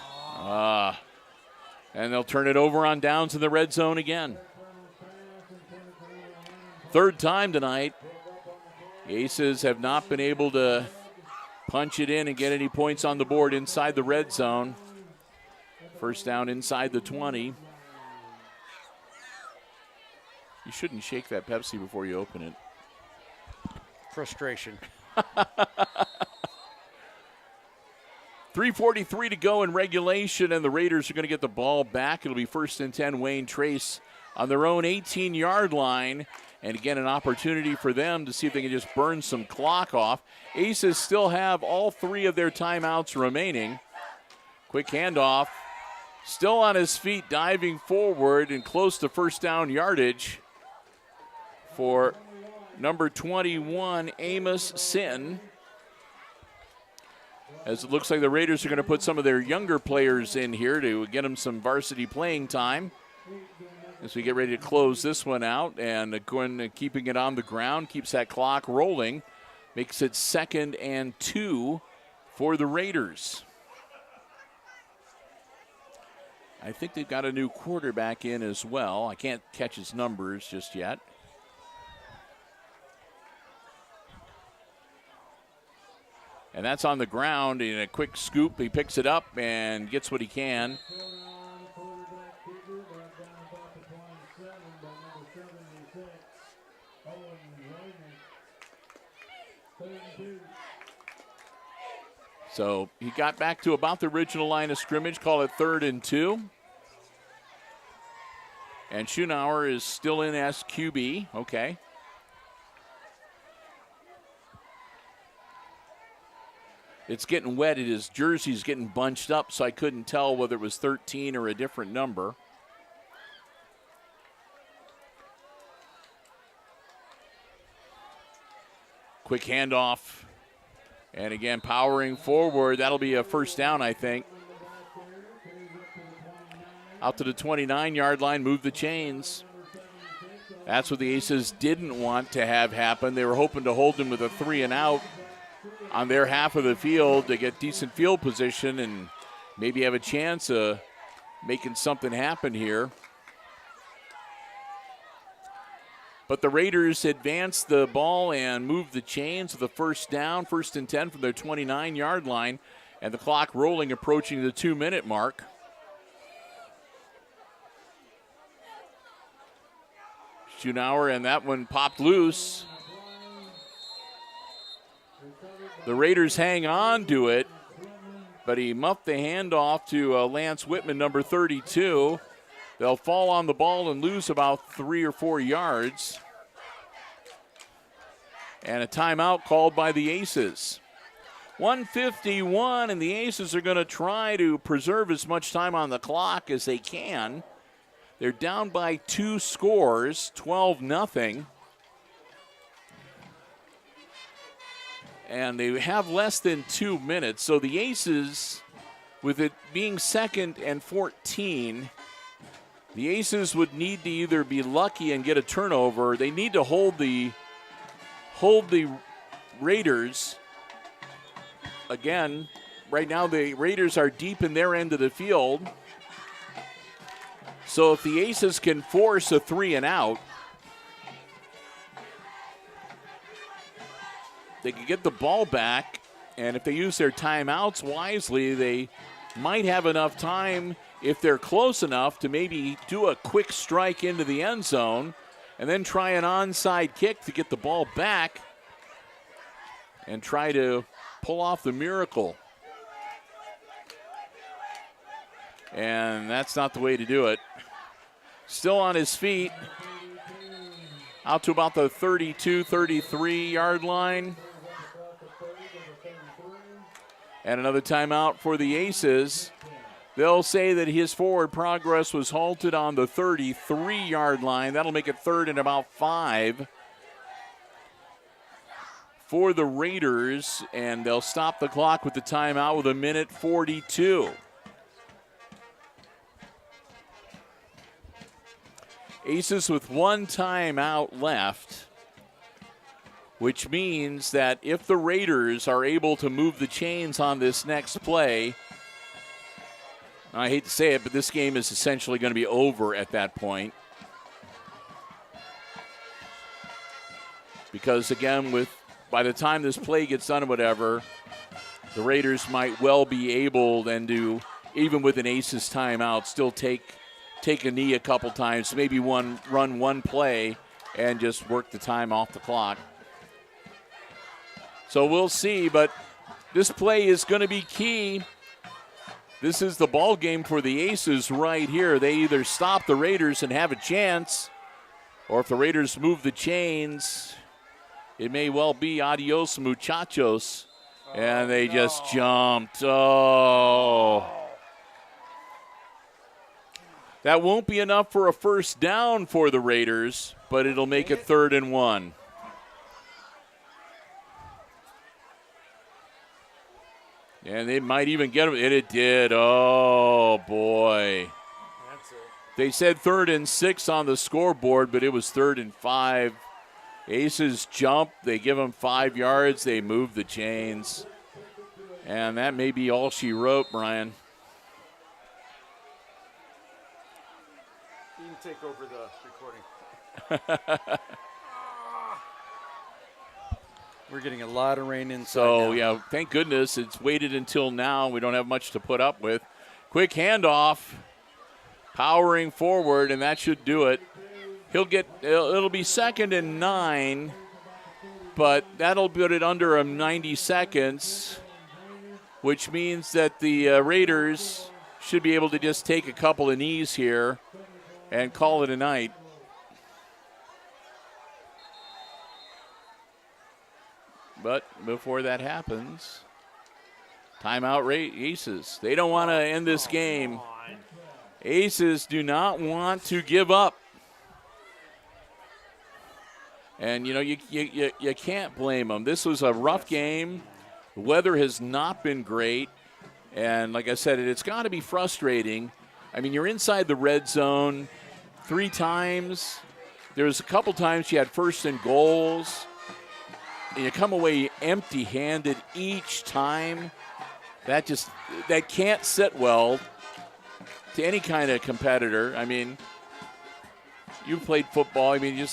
And they'll turn it over on downs in the red zone again. Third time tonight. Aces have not been able to punch it in and get any points on the board inside the red zone. First down inside the 20. You shouldn't shake that Pepsi before you open it. Frustration. 3:43 to go in regulation, and the Raiders are going to get the ball back. It'll be 1st and 10, Wayne Trace on their own 18-yard line. And again, an opportunity for them to see if they can just burn some clock off. Aces still have all 3 of their timeouts remaining. Quick handoff. Still on his feet, diving forward and close to first down yardage for number 21, Amos Sin. As it looks like the Raiders are going to put some of their younger players in here to get them some varsity playing time. As we get ready to close this one out, and going keeping it on the ground, keeps that clock rolling, makes it 2nd and 2 for the Raiders. I think they've got a new quarterback in as well. I can't catch his numbers just yet. And that's on the ground in a quick scoop. He picks it up and gets what he can. So he got back to about the original line of scrimmage, call it 3rd and 2. And Schunauer is still in as QB. Okay. It's getting wet. His jersey's getting bunched up, so I couldn't tell whether it was 13 or a different number. Quick handoff. And again, powering forward. That'll be a first down, I think. Out to the 29-yard line, move the chains. That's what the Aces didn't want to have happen. They were hoping to hold them with a 3 and out on their half of the field to get decent field position and maybe have a chance of making something happen here. But the Raiders advanced the ball and moved the chains with a first down, 1st and 10 from their 29-yard line, and the clock rolling, approaching the 2-minute mark. Schunauer, and that one popped loose. The Raiders hang on to it, but he muffed the handoff to Lance Whitman, number 32. They'll fall on the ball and lose about 3 or 4 yards. And a timeout called by the Aces. 1:51, and the Aces are going to try to preserve as much time on the clock as they can. They're down by 2 scores, 12-0. And they have less than 2 minutes. So the Aces, with it being 2nd and 14, the Aces would need to either be lucky and get a turnover. They need to hold the Raiders. Again, right now the Raiders are deep in their end of the field. So if the Aces can force a 3 and out, they can get the ball back, and if they use their timeouts wisely, they might have enough time, if they're close enough, to maybe do a quick strike into the end zone and then try an onside kick to get the ball back and try to pull off the miracle. And that's not the way to do it. Still on his feet. out to about the 32, 33-yard line. And another timeout for the Aces. They'll say that his forward progress was halted on the 33-yard line. That'll make it 3rd and about 5 for the Raiders, and they'll stop the clock with the timeout with 1:42. Aces with 1 timeout left, which means that if the Raiders are able to move the chains on this next play, I hate to say it, but this game is essentially going to be over at that point. Because, again, by the time this play gets done or whatever, the Raiders might well be able then to, even with an Aces timeout, still take a knee a couple times, maybe run one play and just work the time off the clock. So we'll see, but this play is going to be key. This is the ball game for the Aces right here. They either stop the Raiders and have a chance, or if the Raiders move the chains, it may well be adios muchachos. And they just jumped. Oh. That won't be enough for a first down for the Raiders, but it'll make it 3rd and 1. And they might even get him. And it did. Oh, boy. That's it. They said 3rd and 6 on the scoreboard, but it was 3rd and 5. Aces jump. They give them 5 yards. They move the chains. And that may be all she wrote, Brian. You can take over the recording. We're getting a lot of rain inside. So, now. yeah, thank goodness it's waited until now. We don't have much to put up with. Quick handoff, powering forward, and that should do it. It'll be 2nd and 9, but that'll put it under 90 seconds, which means that the Raiders should be able to just take a couple of knees here and call it a night. But before that happens, timeout Aces. They don't want to end this game. Aces do not want to give up. And, you know, you can't blame them. This was a rough game. The weather has not been great. And like I said, it's got to be frustrating. I mean, you're inside the red zone 3 times. There's a couple times you had 1st and goals. And you come away empty-handed each time. That can't sit well to any kind of competitor. I mean, you played football. I mean,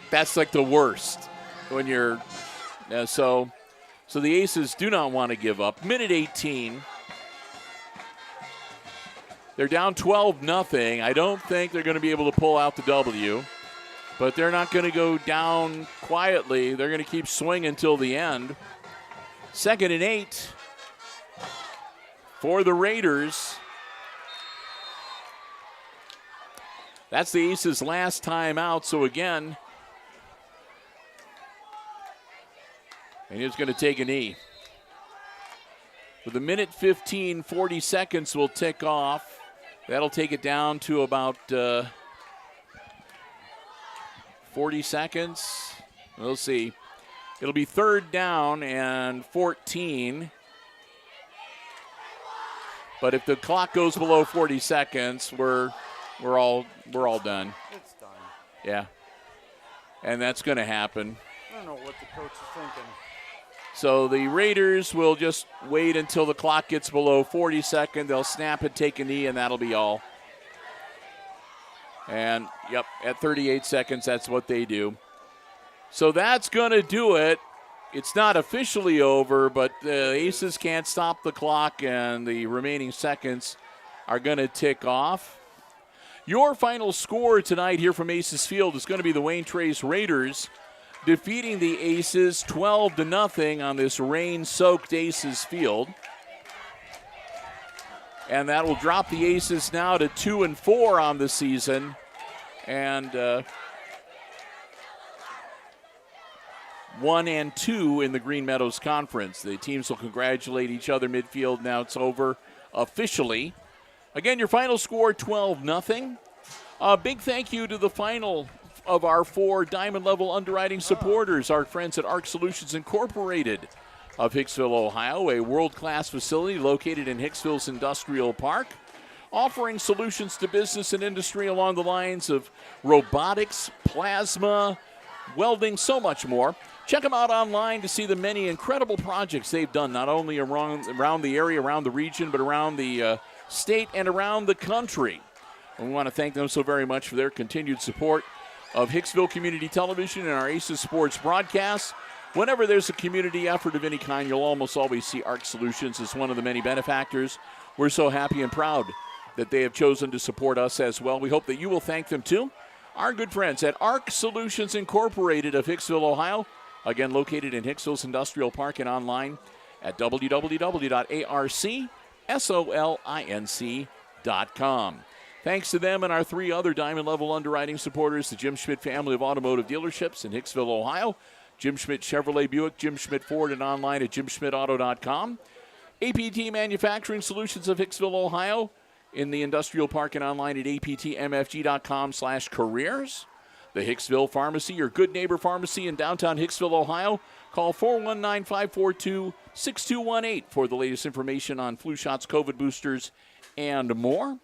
that's like the worst when you're so the Aces do not want to give up. 1:18. They're down 12-0. I don't think they're going to be able to pull out the W. But they're not going to go down quietly. They're going to keep swinging until the end. 2nd and 8 for the Raiders. That's the Aces' last time out. So again, and he's going to take a knee. With 1:15, 40 seconds will tick off. That'll take it down to about 40 seconds. We'll see. It'll be 3rd down and 14. But if the clock goes below 40 seconds, we're all done. It's done. Yeah. And that's going to happen. I don't know what the coach is thinking. So the Raiders will just wait until the clock gets below 40 seconds. They'll snap it, take a knee, and that'll be all. And, yep, at 38 seconds, that's what they do. So that's going to do it. It's not officially over, but the Aces can't stop the clock, and the remaining seconds are going to tick off. Your final score tonight here from Aces Field is going to be the Wayne Trace Raiders defeating the Aces 12-0 on this rain-soaked Aces Field. And that will drop the Aces now to 2-4 on the season. And 1 and 2 in the Green Meadows Conference. The teams will congratulate each other midfield. Now it's over officially. Again, your final score, 12-0. A big thank you to the final of our 4 diamond level underwriting supporters, our friends at ARC Solutions Incorporated of Hicksville, Ohio, a world-class facility located in Hicksville's Industrial Park, offering solutions to business and industry along the lines of robotics, plasma, welding, so much more. Check them out online to see the many incredible projects they've done, not only around the area, around the region, but around the state and around the country. And we want to thank them so very much for their continued support of Hicksville Community Television and our Aces Sports broadcasts. Whenever there's a community effort of any kind, you'll almost always see ARC Solutions as one of the many benefactors. We're so happy and proud that they have chosen to support us as well. We hope that you will thank them too. Our good friends at ARC Solutions Incorporated of Hicksville, Ohio, again located in Hicksville's Industrial Park and online at www.arcsolinc.com. Thanks to them and our 3 other diamond level underwriting supporters, the Jim Schmidt family of automotive dealerships in Hicksville, Ohio, Jim Schmidt Chevrolet Buick, Jim Schmidt Ford, and online at jimschmidtauto.com. APT Manufacturing Solutions of Hicksville, Ohio, in the Industrial Park and online at aptmfg.com/careers. The Hicksville Pharmacy, your good neighbor pharmacy in downtown Hicksville, Ohio. Call 419-542-6218 for the latest information on flu shots, COVID boosters, and more.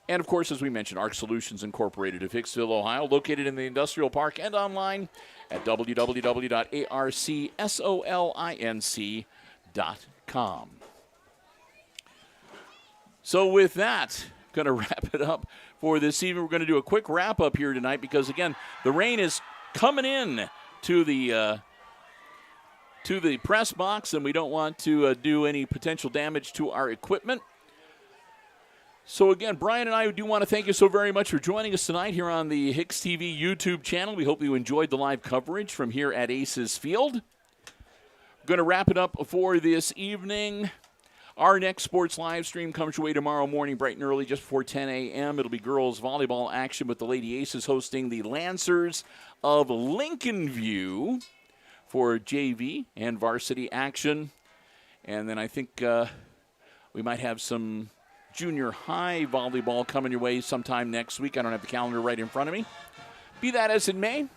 And, of course, as we mentioned, ARC Solutions Incorporated of Hicksville, Ohio, located in the Industrial Park and online at www.arcsolinc.com. So with that, going to wrap it up for this evening. We're going to do a quick wrap-up here tonight because, again, the rain is coming in to the press box, and we don't want to do any potential damage to our equipment. So, again, Brian and I do want to thank you so very much for joining us tonight here on the HIX-TV YouTube channel. We hope you enjoyed the live coverage from here at Aces Field. We're going to wrap it up for this evening. Our next sports live stream comes your way tomorrow morning bright and early, just before 10 a.m. It'll be girls volleyball action with the Lady Aces hosting the Lancers of Lincoln View for JV and varsity action. And then I think we might have some junior high volleyball coming your way sometime next week. I don't have the calendar right in front of me. Be that as it may, I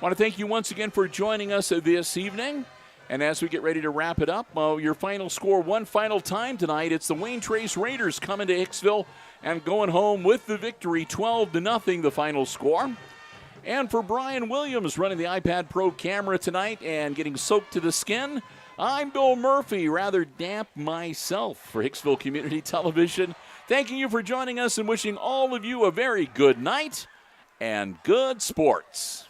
want to thank you once again for joining us this evening. And as we get ready to wrap it up, your final score one final time tonight. It's the Wayne Trace Raiders coming to Hicksville and going home with the victory, 12-0, the final score. And for Brian Williams running the iPad Pro camera tonight and getting soaked to the skin, I'm Bill Murphy, rather damp myself for Hicksville Community Television. Thanking you for joining us and wishing all of you a very good night and good sports.